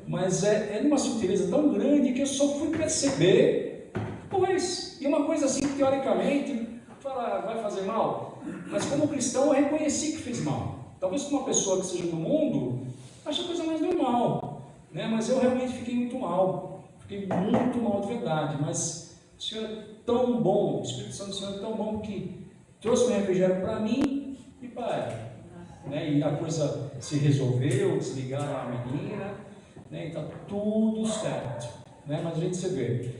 [SPEAKER 1] Mas é uma sutileza tão grande que eu só fui perceber depois. E uma coisa assim, teoricamente, vai fazer mal. Mas como cristão, eu reconheci que fiz mal. Talvez uma pessoa que seja do mundo, ache a coisa mais normal, né? Mas eu realmente fiquei muito mal. Fiquei muito mal de verdade. Mas o Senhor é tão bom, o Espírito Santo do Senhor é tão bom que trouxe um refrigério para mim e para ela. Né? E a coisa se resolveu, desligaram a menina, né? E está tudo certo. Né? Mas a gente se vê.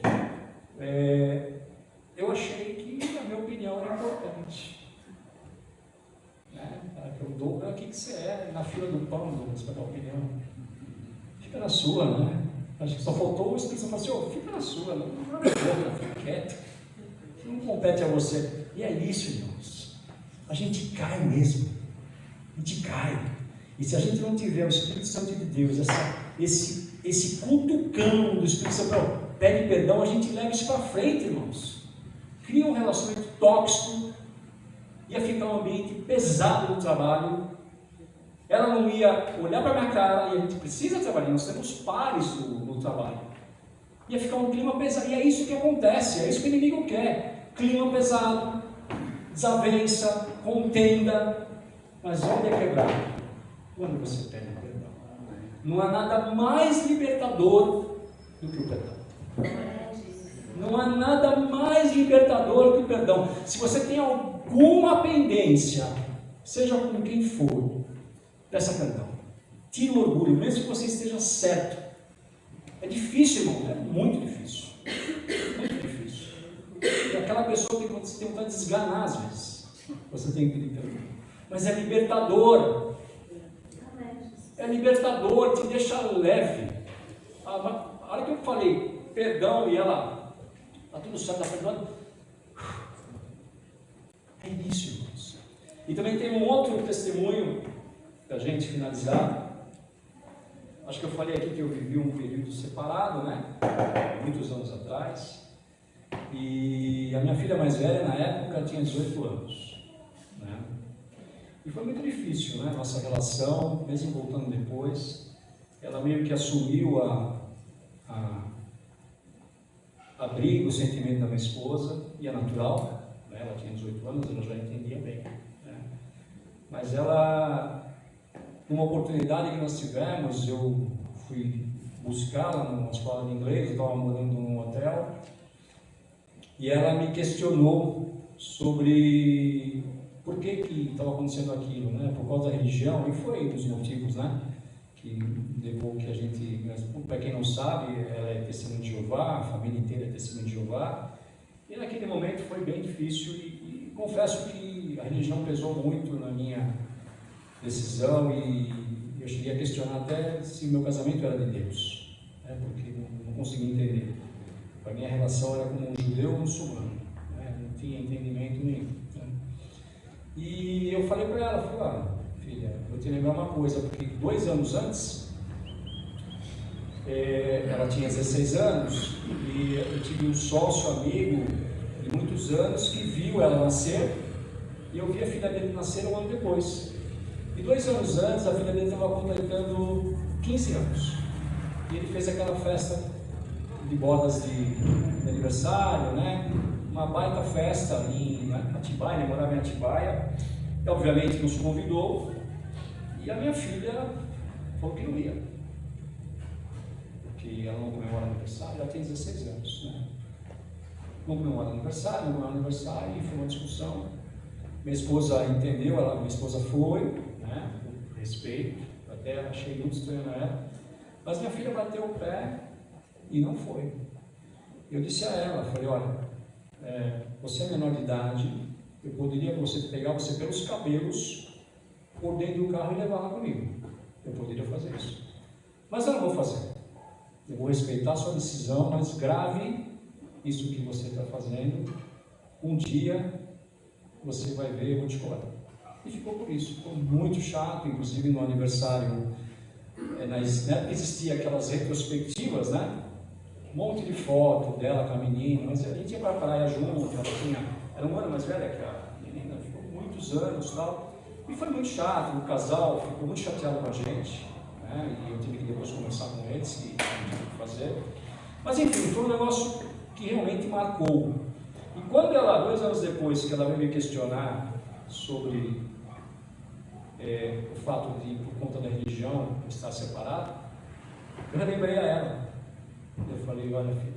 [SPEAKER 1] Eu achei que a minha opinião era importante. Né? Eu dou o que você é, na fila do pão, Douglas, para dar opinião. Fica na sua, né? Acho que só faltou o Espírito Santo falar assim, fica na sua, não fica quieto. Não compete a você. E é isso, irmãos. A gente cai mesmo. A gente cai. E se a gente não tiver o Espírito Santo de Deus, esse cutucão do Espírito Santo, pede perdão, a gente leva isso para frente, irmãos. Cria um relacionamento tóxico, ia ficar um ambiente pesado no trabalho, ela não ia olhar para a minha cara, e a gente precisa trabalhar, nós temos pares no trabalho, ia ficar um clima pesado, e é isso que acontece, é isso que o inimigo quer, clima pesado, desavença, contenda, mas onde é quebrado? Quando você pede perdão. Não há nada mais libertador do que o perdão. Não há nada mais libertador que o perdão. Se você tem alguma pendência, seja com quem for, peça perdão. Tire o orgulho, mesmo que você esteja certo. É difícil, irmão, é muito difícil. Muito difícil. E aquela pessoa que você tem vontade de desganar às vezes. Você tem que pedir perdão. Mas é libertador. É libertador, te deixa leve. A hora que eu falei perdão e ela, está tudo certo, está perdoando. É isso, irmãos. E também tem um outro testemunho, para a gente finalizar. Acho que eu falei aqui que eu vivi um período separado, né? Muitos anos atrás. E a minha filha mais velha, na época, tinha 18 anos. Né? E foi muito difícil, né? Nossa relação, mesmo voltando depois. Ela meio que assumiu abrigo o sentimento da minha esposa, e é natural, né? Ela tinha 18 anos, ela já entendia bem, né? Mas ela, numa oportunidade que nós tivemos, eu fui buscá-la numa escola de inglês, eu estava morando num hotel, e ela me questionou sobre por que estava acontecendo aquilo, né? Por causa da religião, e foi um dos motivos, né? Que levou que a gente, para quem não sabe, ela é testemunha de Jeová, a família inteira é testemunha de Jeová, e naquele momento foi bem difícil, e confesso que a religião pesou muito na minha decisão, e eu cheguei a questionar até se meu casamento era de Deus, né? Porque não conseguia entender. Para mim a relação era como um judeu muçulmano, né? Não tinha entendimento nenhum, né? E eu falei para ela, filha, eu te lembrar uma coisa, porque 2 anos antes, ela tinha 16 anos, e eu tive um sócio amigo de muitos anos que viu ela nascer, e eu vi a filha dele nascer 1 ano depois. E 2 anos antes, a filha dele estava completando 15 anos, e ele fez aquela festa de bodas de aniversário, né? Uma baita festa em Atibaia, ele morava em Atibaia, e obviamente nos convidou, e a minha filha falou que não ia, porque ela não comemora aniversário, ela tem 16 anos, né? Não comemora aniversário, e foi uma discussão. Minha esposa entendeu, minha esposa foi, né? Com respeito, até achei muito estranho na época, mas minha filha bateu o pé e não foi. Eu disse a ela, falei, olha, você é menor de idade, eu poderia pegar você pelos cabelos, por dentro do carro e levá-la comigo. Eu poderia fazer isso. Mas eu não vou fazer. Eu vou respeitar a sua decisão, mas grave isso que você está fazendo. Um dia você vai ver, eu vou te cobrar. E ficou por isso. Ficou muito chato, inclusive no aniversário. Na época existia aquelas retrospectivas, né? Um monte de foto dela com a menina, mas a gente ia para a praia junto, era um ano mais velha que a menina, ficou muitos anos e tal. E foi muito chato, o casal ficou muito chateado com a gente, né? E eu tive que depois conversar com eles, que não tinha o que fazer. Mas enfim, foi um negócio que realmente marcou. E quando ela, 2 anos depois, que ela veio me questionar sobre o fato de, por conta da religião, estar separado, eu lembrei a ela. Eu falei, olha filha,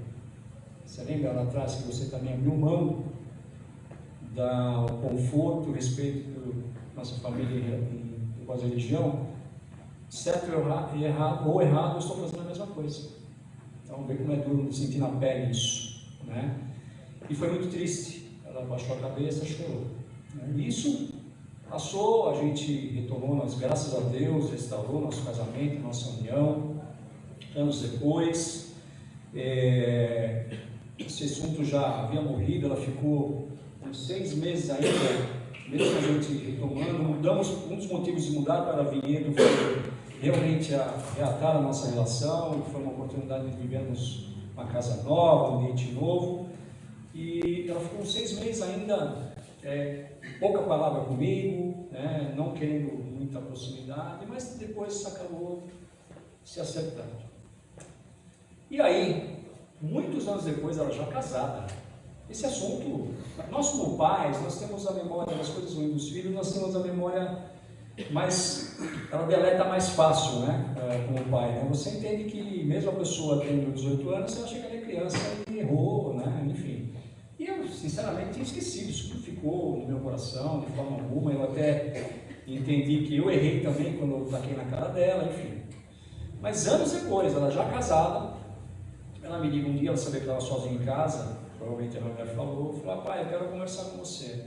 [SPEAKER 1] você lembra lá atrás que você também abriu mão do conforto, respeito por nossa família e com a religião? Certo ou errado, eu estou fazendo a mesma coisa. Então, vê como é duro sentir na pele isso, né? E foi muito triste. Ela baixou a cabeça e chorou. Isso passou, a gente retomou, graças a Deus, restaurou nosso casamento, nossa união. Anos depois, esse assunto já havia morrido, ela ficou uns 6 meses ainda, mesmo a gente retomando. Mudamos, um dos motivos de mudar para Vinhedo foi realmente reatar a nossa relação, foi uma oportunidade de vivermos uma casa nova, um ambiente novo. E ela ficou uns 6 meses ainda, pouca palavra comigo, né, não querendo muita proximidade, mas depois acabou se acertando. E aí, muitos anos depois, ela já casada, esse assunto, nós como pais, nós temos a memória das coisas ruins dos filhos, nós temos a memória mais, ela deleta mais fácil, né, como pai, né? Você entende que mesmo a pessoa tendo 18 anos, você acha que ela é criança e errou, né, enfim. E eu, sinceramente, tinha esquecido, isso não ficou no meu coração de forma alguma. Eu até entendi que eu errei também quando eu taquei na cara dela, enfim. Mas anos depois, ela já casada, ela me liga um dia, ela sabia que estava sozinha em casa, provavelmente a minha mulher falou, pai, eu quero conversar com você.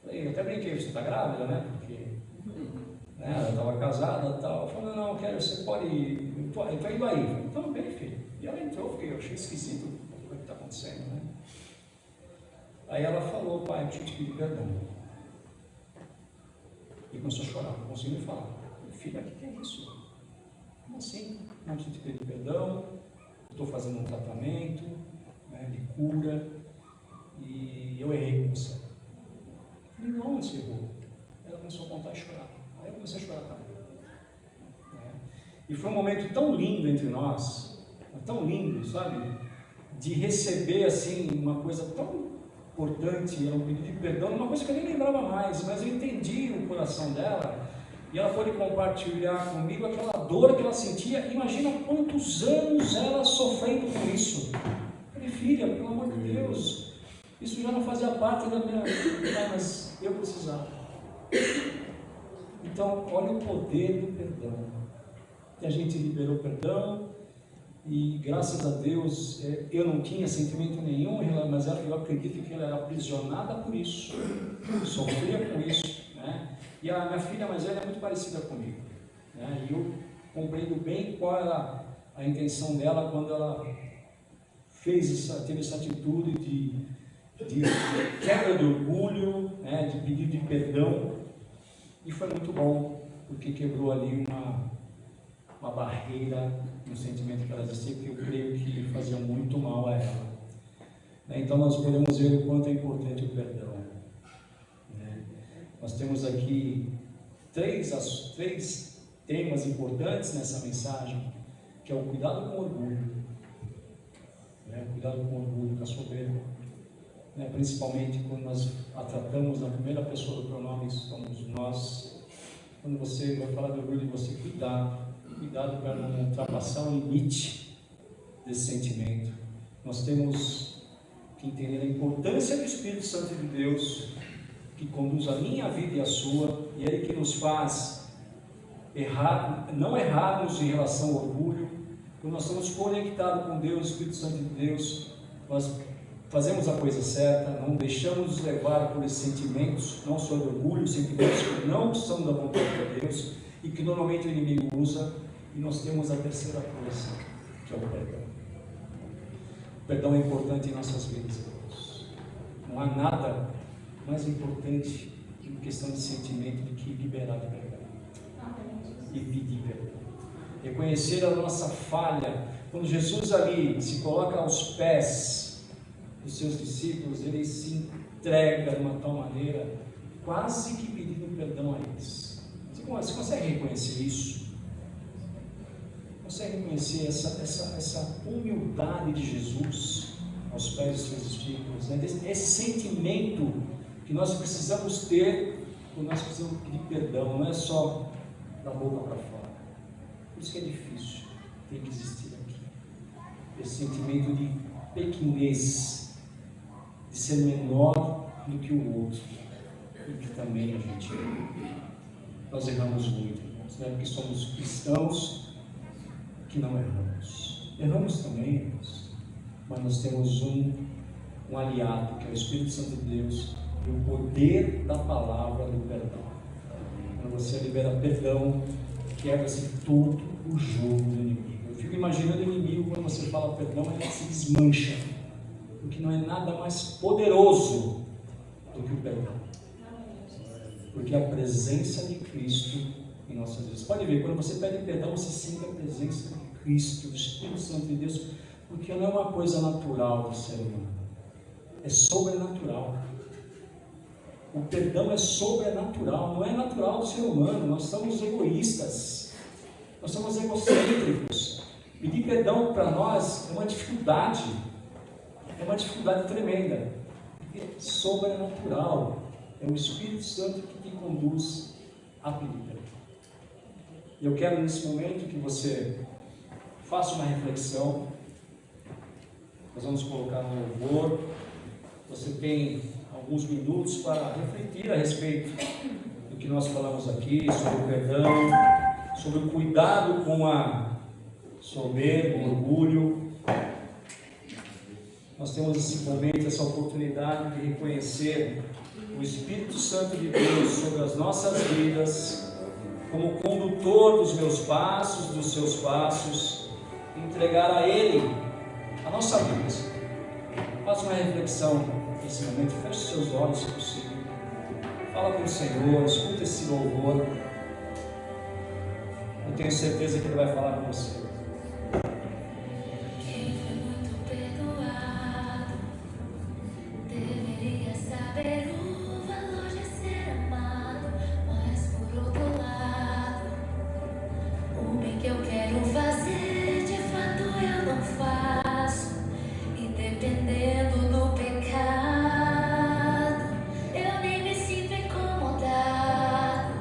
[SPEAKER 1] Eu até brinquei, você está grávida, né? Porque ela estava casada e tal. Eu falei, não, eu quero, você pode ir, eu estou indo aí. Eu falei, então, bem, filho. E ela entrou, porque eu achei esquisito o que está acontecendo, né? Aí ela falou, pai, eu preciso te pedir perdão. E começou a chorar, não conseguiu falar. Filha, o que é isso? Como assim? Não preciso te pedir perdão, estou fazendo um tratamento, né, de cura, e eu errei com você. Eu falei, não, você errou. Ela começou a contar e chorar. Aí eu comecei a chorar também. E foi um momento tão lindo entre nós, tão lindo, sabe? De receber, assim, uma coisa tão importante, era um pedido de perdão, uma coisa que eu nem lembrava mais, mas eu entendi o coração dela, e ela pôde compartilhar comigo aquela dor que ela sentia. Imagina quantos anos ela sofrendo com isso. Eu falei, filha, pelo amor de Deus, isso já não fazia parte da minha vida, mas eu precisava. Então, olha o poder do perdão. E a gente liberou perdão, e graças a Deus, eu não tinha sentimento nenhum, mas eu acredito que ela era aprisionada por isso, sofria com isso, né? E a minha filha mais velha é muito parecida comigo, né? E eu compreendo bem qual era a intenção dela quando ela teve essa atitude de quebra de orgulho, né? De pedido de perdão, e foi muito bom, porque quebrou ali uma barreira no sentimento que ela existia, que eu creio que fazia muito mal a ela. Então nós podemos ver o quanto é importante o perdão. Nós temos aqui três temas importantes nessa mensagem, que é o cuidado com o orgulho, cuidado com o orgulho, com a soberba, principalmente quando nós a tratamos na primeira pessoa do pronome, somos nós. Quando você vai falar de orgulho, você cuidar, cuidado para não ultrapassar o limite desse sentimento. Nós temos que entender a importância do Espírito Santo de Deus, que conduz a minha vida e a sua, e é Ele que nos faz não errarmos em relação ao orgulho. Quando nós estamos conectados com Deus, o Espírito Santo de Deus, nós fazemos a coisa certa, não deixamos nos levar por esses sentimentos, não só de orgulho, sentimentos que não são da vontade de Deus e que normalmente o inimigo usa. E nós temos a terceira coisa, que é o perdão. O perdão é importante em nossas vidas, irmãos. Não há nada mais importante que uma questão de sentimento do que liberar perdão e pedir perdão. Reconhecer a nossa falha. Quando Jesus ali se coloca aos pés dos seus discípulos, ele se entrega de uma tal maneira, quase que pedindo perdão a eles. Você consegue reconhecer isso? Consegue reconhecer essa humildade de Jesus aos pés dos seus discípulos, né? Esse sentimento que nós precisamos ter quando nós precisamos pedir perdão, não é só da boca para fora. Por isso que é difícil, tem que existir aqui esse sentimento de pequenez, de ser menor do que o outro, e que também a gente nós erramos muito, né? Porque somos cristãos que não erramos também, irmãos, mas nós temos um aliado, que é o Espírito Santo de Deus, e o poder da palavra do perdão. Quando você libera perdão, quebra-se todo o jogo do inimigo. Eu fico imaginando o inimigo, quando você fala perdão, ele se desmancha, porque não é nada mais poderoso do que o perdão, porque a presença de Cristo em nossas vidas. Pode ver, quando você pede perdão, você sente a presença de Cristo, do Espírito Santo de Deus, porque não é uma coisa natural do ser humano, é sobrenatural. O perdão é sobrenatural, não é natural do ser humano. Nós somos egoístas, nós somos egocêntricos. Pedir perdão para nós é uma dificuldade tremenda, porque é sobrenatural, é o Espírito Santo que te conduz a pedir perdão. E eu quero nesse momento que você faça uma reflexão. Nós vamos colocar no louvor. Você tem alguns minutos para refletir a respeito do que nós falamos aqui, sobre o perdão, sobre o cuidado com a soberba, o orgulho. Nós temos esse momento, essa oportunidade de reconhecer o Espírito Santo de Deus sobre as nossas vidas, como condutor dos meus passos, dos seus passos, entregar a Ele a nossa vida. Faça uma reflexão nesse momento, feche os seus olhos se possível, fala com o Senhor, escuta esse louvor. Eu tenho certeza que Ele vai falar com você.
[SPEAKER 2] Quem foi muito perdoado deveria saber o valor de ser amado, mas por outro lado, o bem que eu quero fazer, de fato eu não faço, e dependendo do pecado, eu nem me sinto incomodado.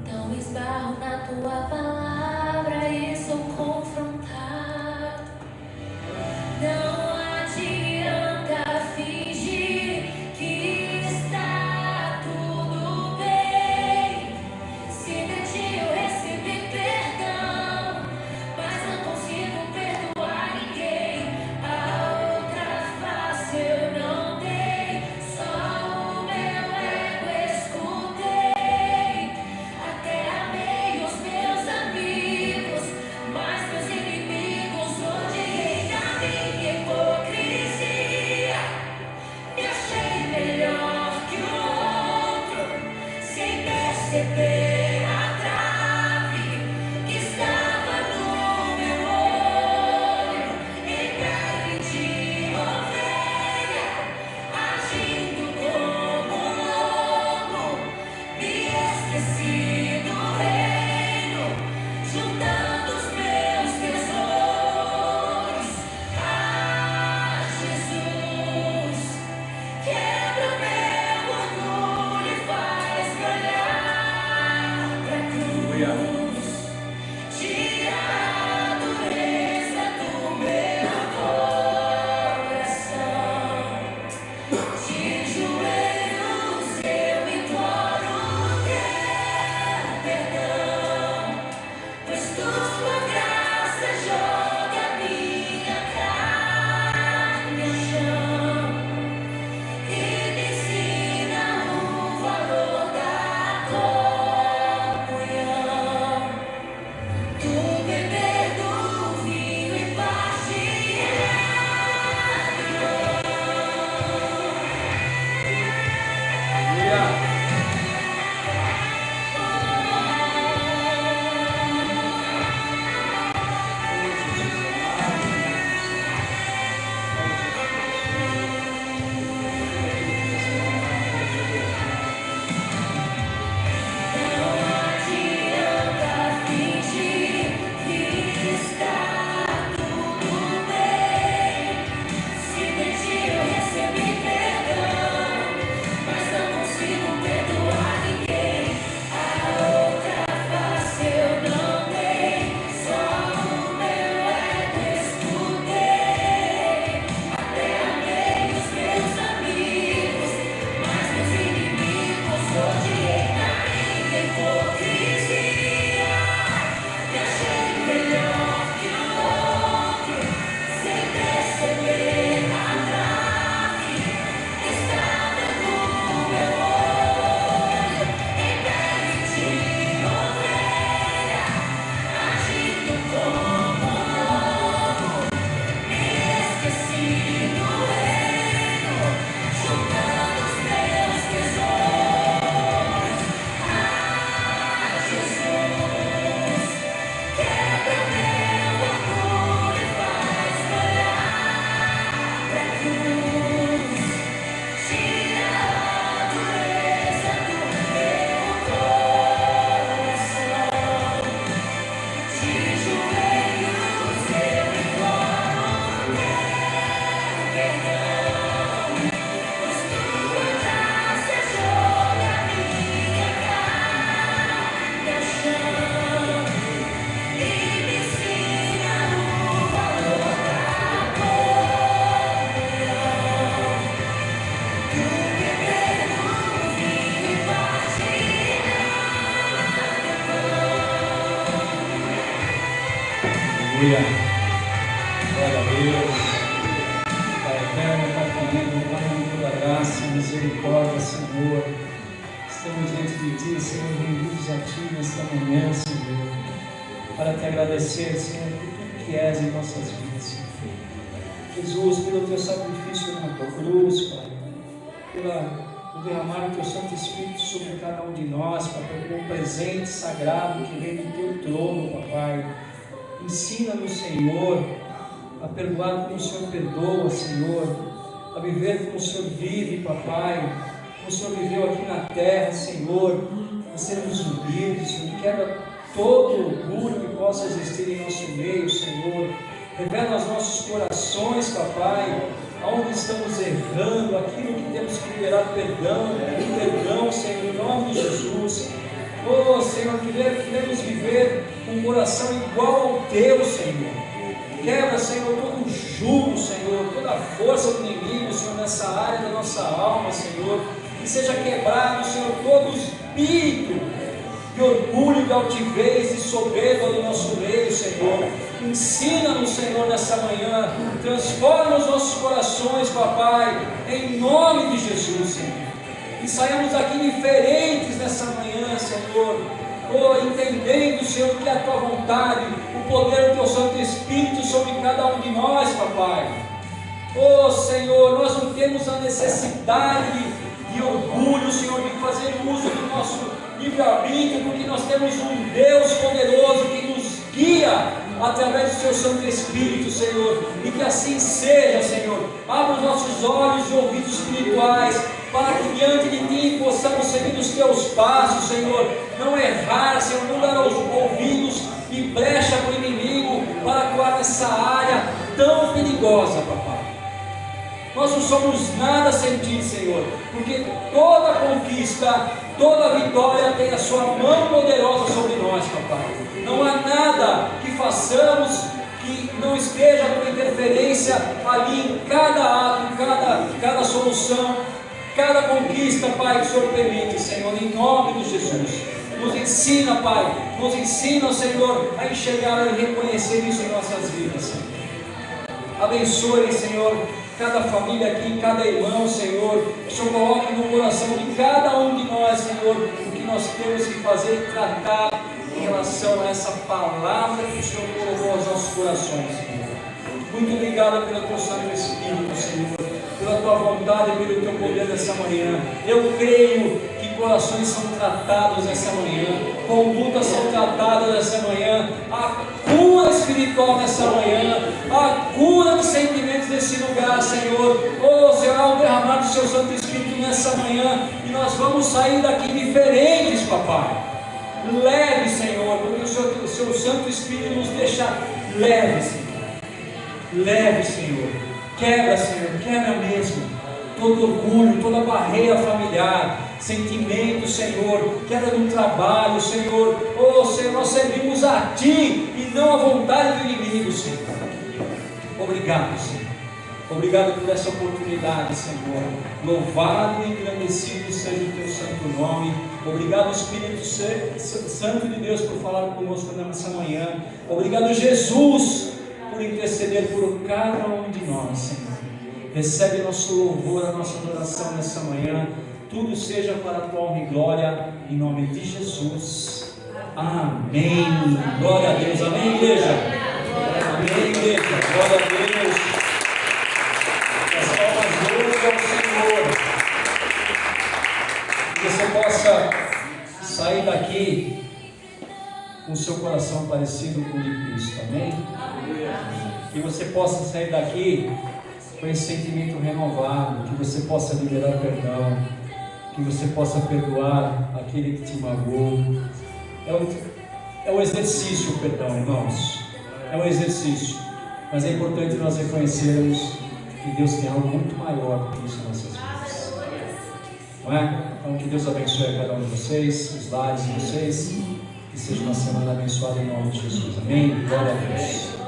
[SPEAKER 2] Então esbarro na tua palavra e sou confrontado. Não adianta fingir que está tudo bem. Se de ti eu recebi perdão, mas não consigo perdoar ninguém. A outra face eu não dei, só o meu ego escutei. Até amei os meus amigos, mas meus inimigos odiei. Na minha hipocrisia, me achei melhor que o outro, sem perceber a trave que estava no meu olho. Em pele de ovelha, agindo como lobo, me esqueci do reino, juntando os meus tesouros. Ah, Jesus, quebra o meu orgulho e faz-me olhar pra cruz. Tira
[SPEAKER 1] Aleluia. Glória a Deus. Pai eterno, Pai querido, Pai de toda graça, misericórdia, Senhor. Estamos diante de Ti, Senhor, rendidos a Ti nesta manhã, Senhor, para Te agradecer, Senhor, por tudo que és em nossas vidas, Senhor. Jesus, pelo Teu sacrifício na Tua cruz, Pai, por derramar o Teu Santo Espírito sobre cada um de nós, Pai, por um presente sagrado que vem do Teu trono, Papai. Ensina-nos, Senhor, a perdoar como o Senhor perdoa, Senhor, a viver como o Senhor vive, Papai, como o Senhor viveu aqui na terra, Senhor, a sermos humildes, Senhor. Quebra todo orgulho que possa existir em nosso meio, Senhor. Revela aos nossos corações, Papai, aonde estamos errando, aquilo que temos que liberar perdão, Senhor, em nome de Jesus. Oh, Senhor, queremos viver com um coração igual ao Teu, Senhor. Quebra, Senhor, todo o jugo, Senhor, toda a força do inimigo, Senhor, nessa área da nossa alma, Senhor. Que seja quebrado, Senhor, todo o espírito de orgulho, de altivez e soberba do nosso meio, Senhor. Ensina-nos, Senhor, nessa manhã. Transforma os nossos corações, Papai, em nome de Jesus, Senhor. E saímos daqui diferentes nessa manhã, Senhor. Oh, entendendo, Senhor, que é a Tua vontade, o poder do Teu Santo Espírito sobre cada um de nós, Papai. Oh, Senhor, nós não temos a necessidade de orgulho, Senhor, de fazer uso do nosso livre-arbítrio, porque nós temos um Deus poderoso que nos guia através do Seu Santo Espírito, Senhor. E que assim seja, Senhor. Abra os nossos olhos e ouvidos espirituais, para que diante de Ti possamos seguir os Teus passos, Senhor. Não errar, Senhor, não dar os ouvidos e brecha para o inimigo, para atuar nessa área tão perigosa, Papai. Nós não somos nada sem Ti, Senhor, porque toda conquista, toda vitória tem a Sua mão poderosa sobre nós, Papai. Não há nada que façamos que não esteja com interferência ali em cada ato, cada solução, cada conquista, Pai, que o Senhor permite, Senhor, em nome de Jesus. Nos ensina, Pai, nos ensina, Senhor, a enxergar e reconhecer isso em nossas vidas, Senhor. Abençoe, Senhor, cada família aqui, cada irmão, Senhor. O Senhor coloque no coração de cada um de nós, Senhor, o que nós temos que fazer e tratar em relação a essa palavra que o Senhor colocou aos nossos corações, Senhor. Muito obrigado pelo Teu Santo Espírito, Senhor, pela Tua vontade e pelo Teu poder nessa manhã. Eu creio que corações são tratados nessa manhã, condutas são tratadas nessa manhã, a cura espiritual nessa manhã, a cura dos sentimentos desse lugar, Senhor. Oh, Senhor, ao derramar do Seu Santo Espírito nessa manhã, e nós vamos sair daqui diferentes, Papai. Leve, Senhor, porque o Seu Santo Espírito nos deixa leves, Senhor. Leve, Senhor. Quebra, Senhor, quebra mesmo todo orgulho, toda barreira familiar, sentimento, Senhor, quebra no trabalho, Senhor. Oh, Senhor, nós servimos a Ti e não à vontade do inimigo, Senhor. Obrigado, Senhor. Obrigado por essa oportunidade, Senhor. Louvado e engrandecido seja o Teu santo nome. Obrigado, Espírito Santo de Deus, por falar conosco nessa manhã. Obrigado, Jesus, por interceder por cada um de nós, Senhor. Recebe nosso louvor, a nossa adoração nessa manhã. Tudo seja para a Tua honra e glória, em nome de Jesus. Amém. Glória a Deus. Amém, igreja. Amém, igreja. Glória a Deus. As palmas de ouro ao Senhor. Que você possa sair daqui com o seu coração parecido com o de Cristo. Amém? Que você possa sair daqui com esse sentimento renovado, que você possa liberar perdão, que você possa perdoar aquele que te magoou. É um exercício o perdão, irmãos. É um exercício. Mas é importante nós reconhecermos que Deus tem algo muito maior do que isso em nossas vidas. Não é? Então que Deus abençoe a cada um de vocês, os lares de vocês. Que seja uma semana abençoada em nome de Jesus. Amém? Glória a Deus.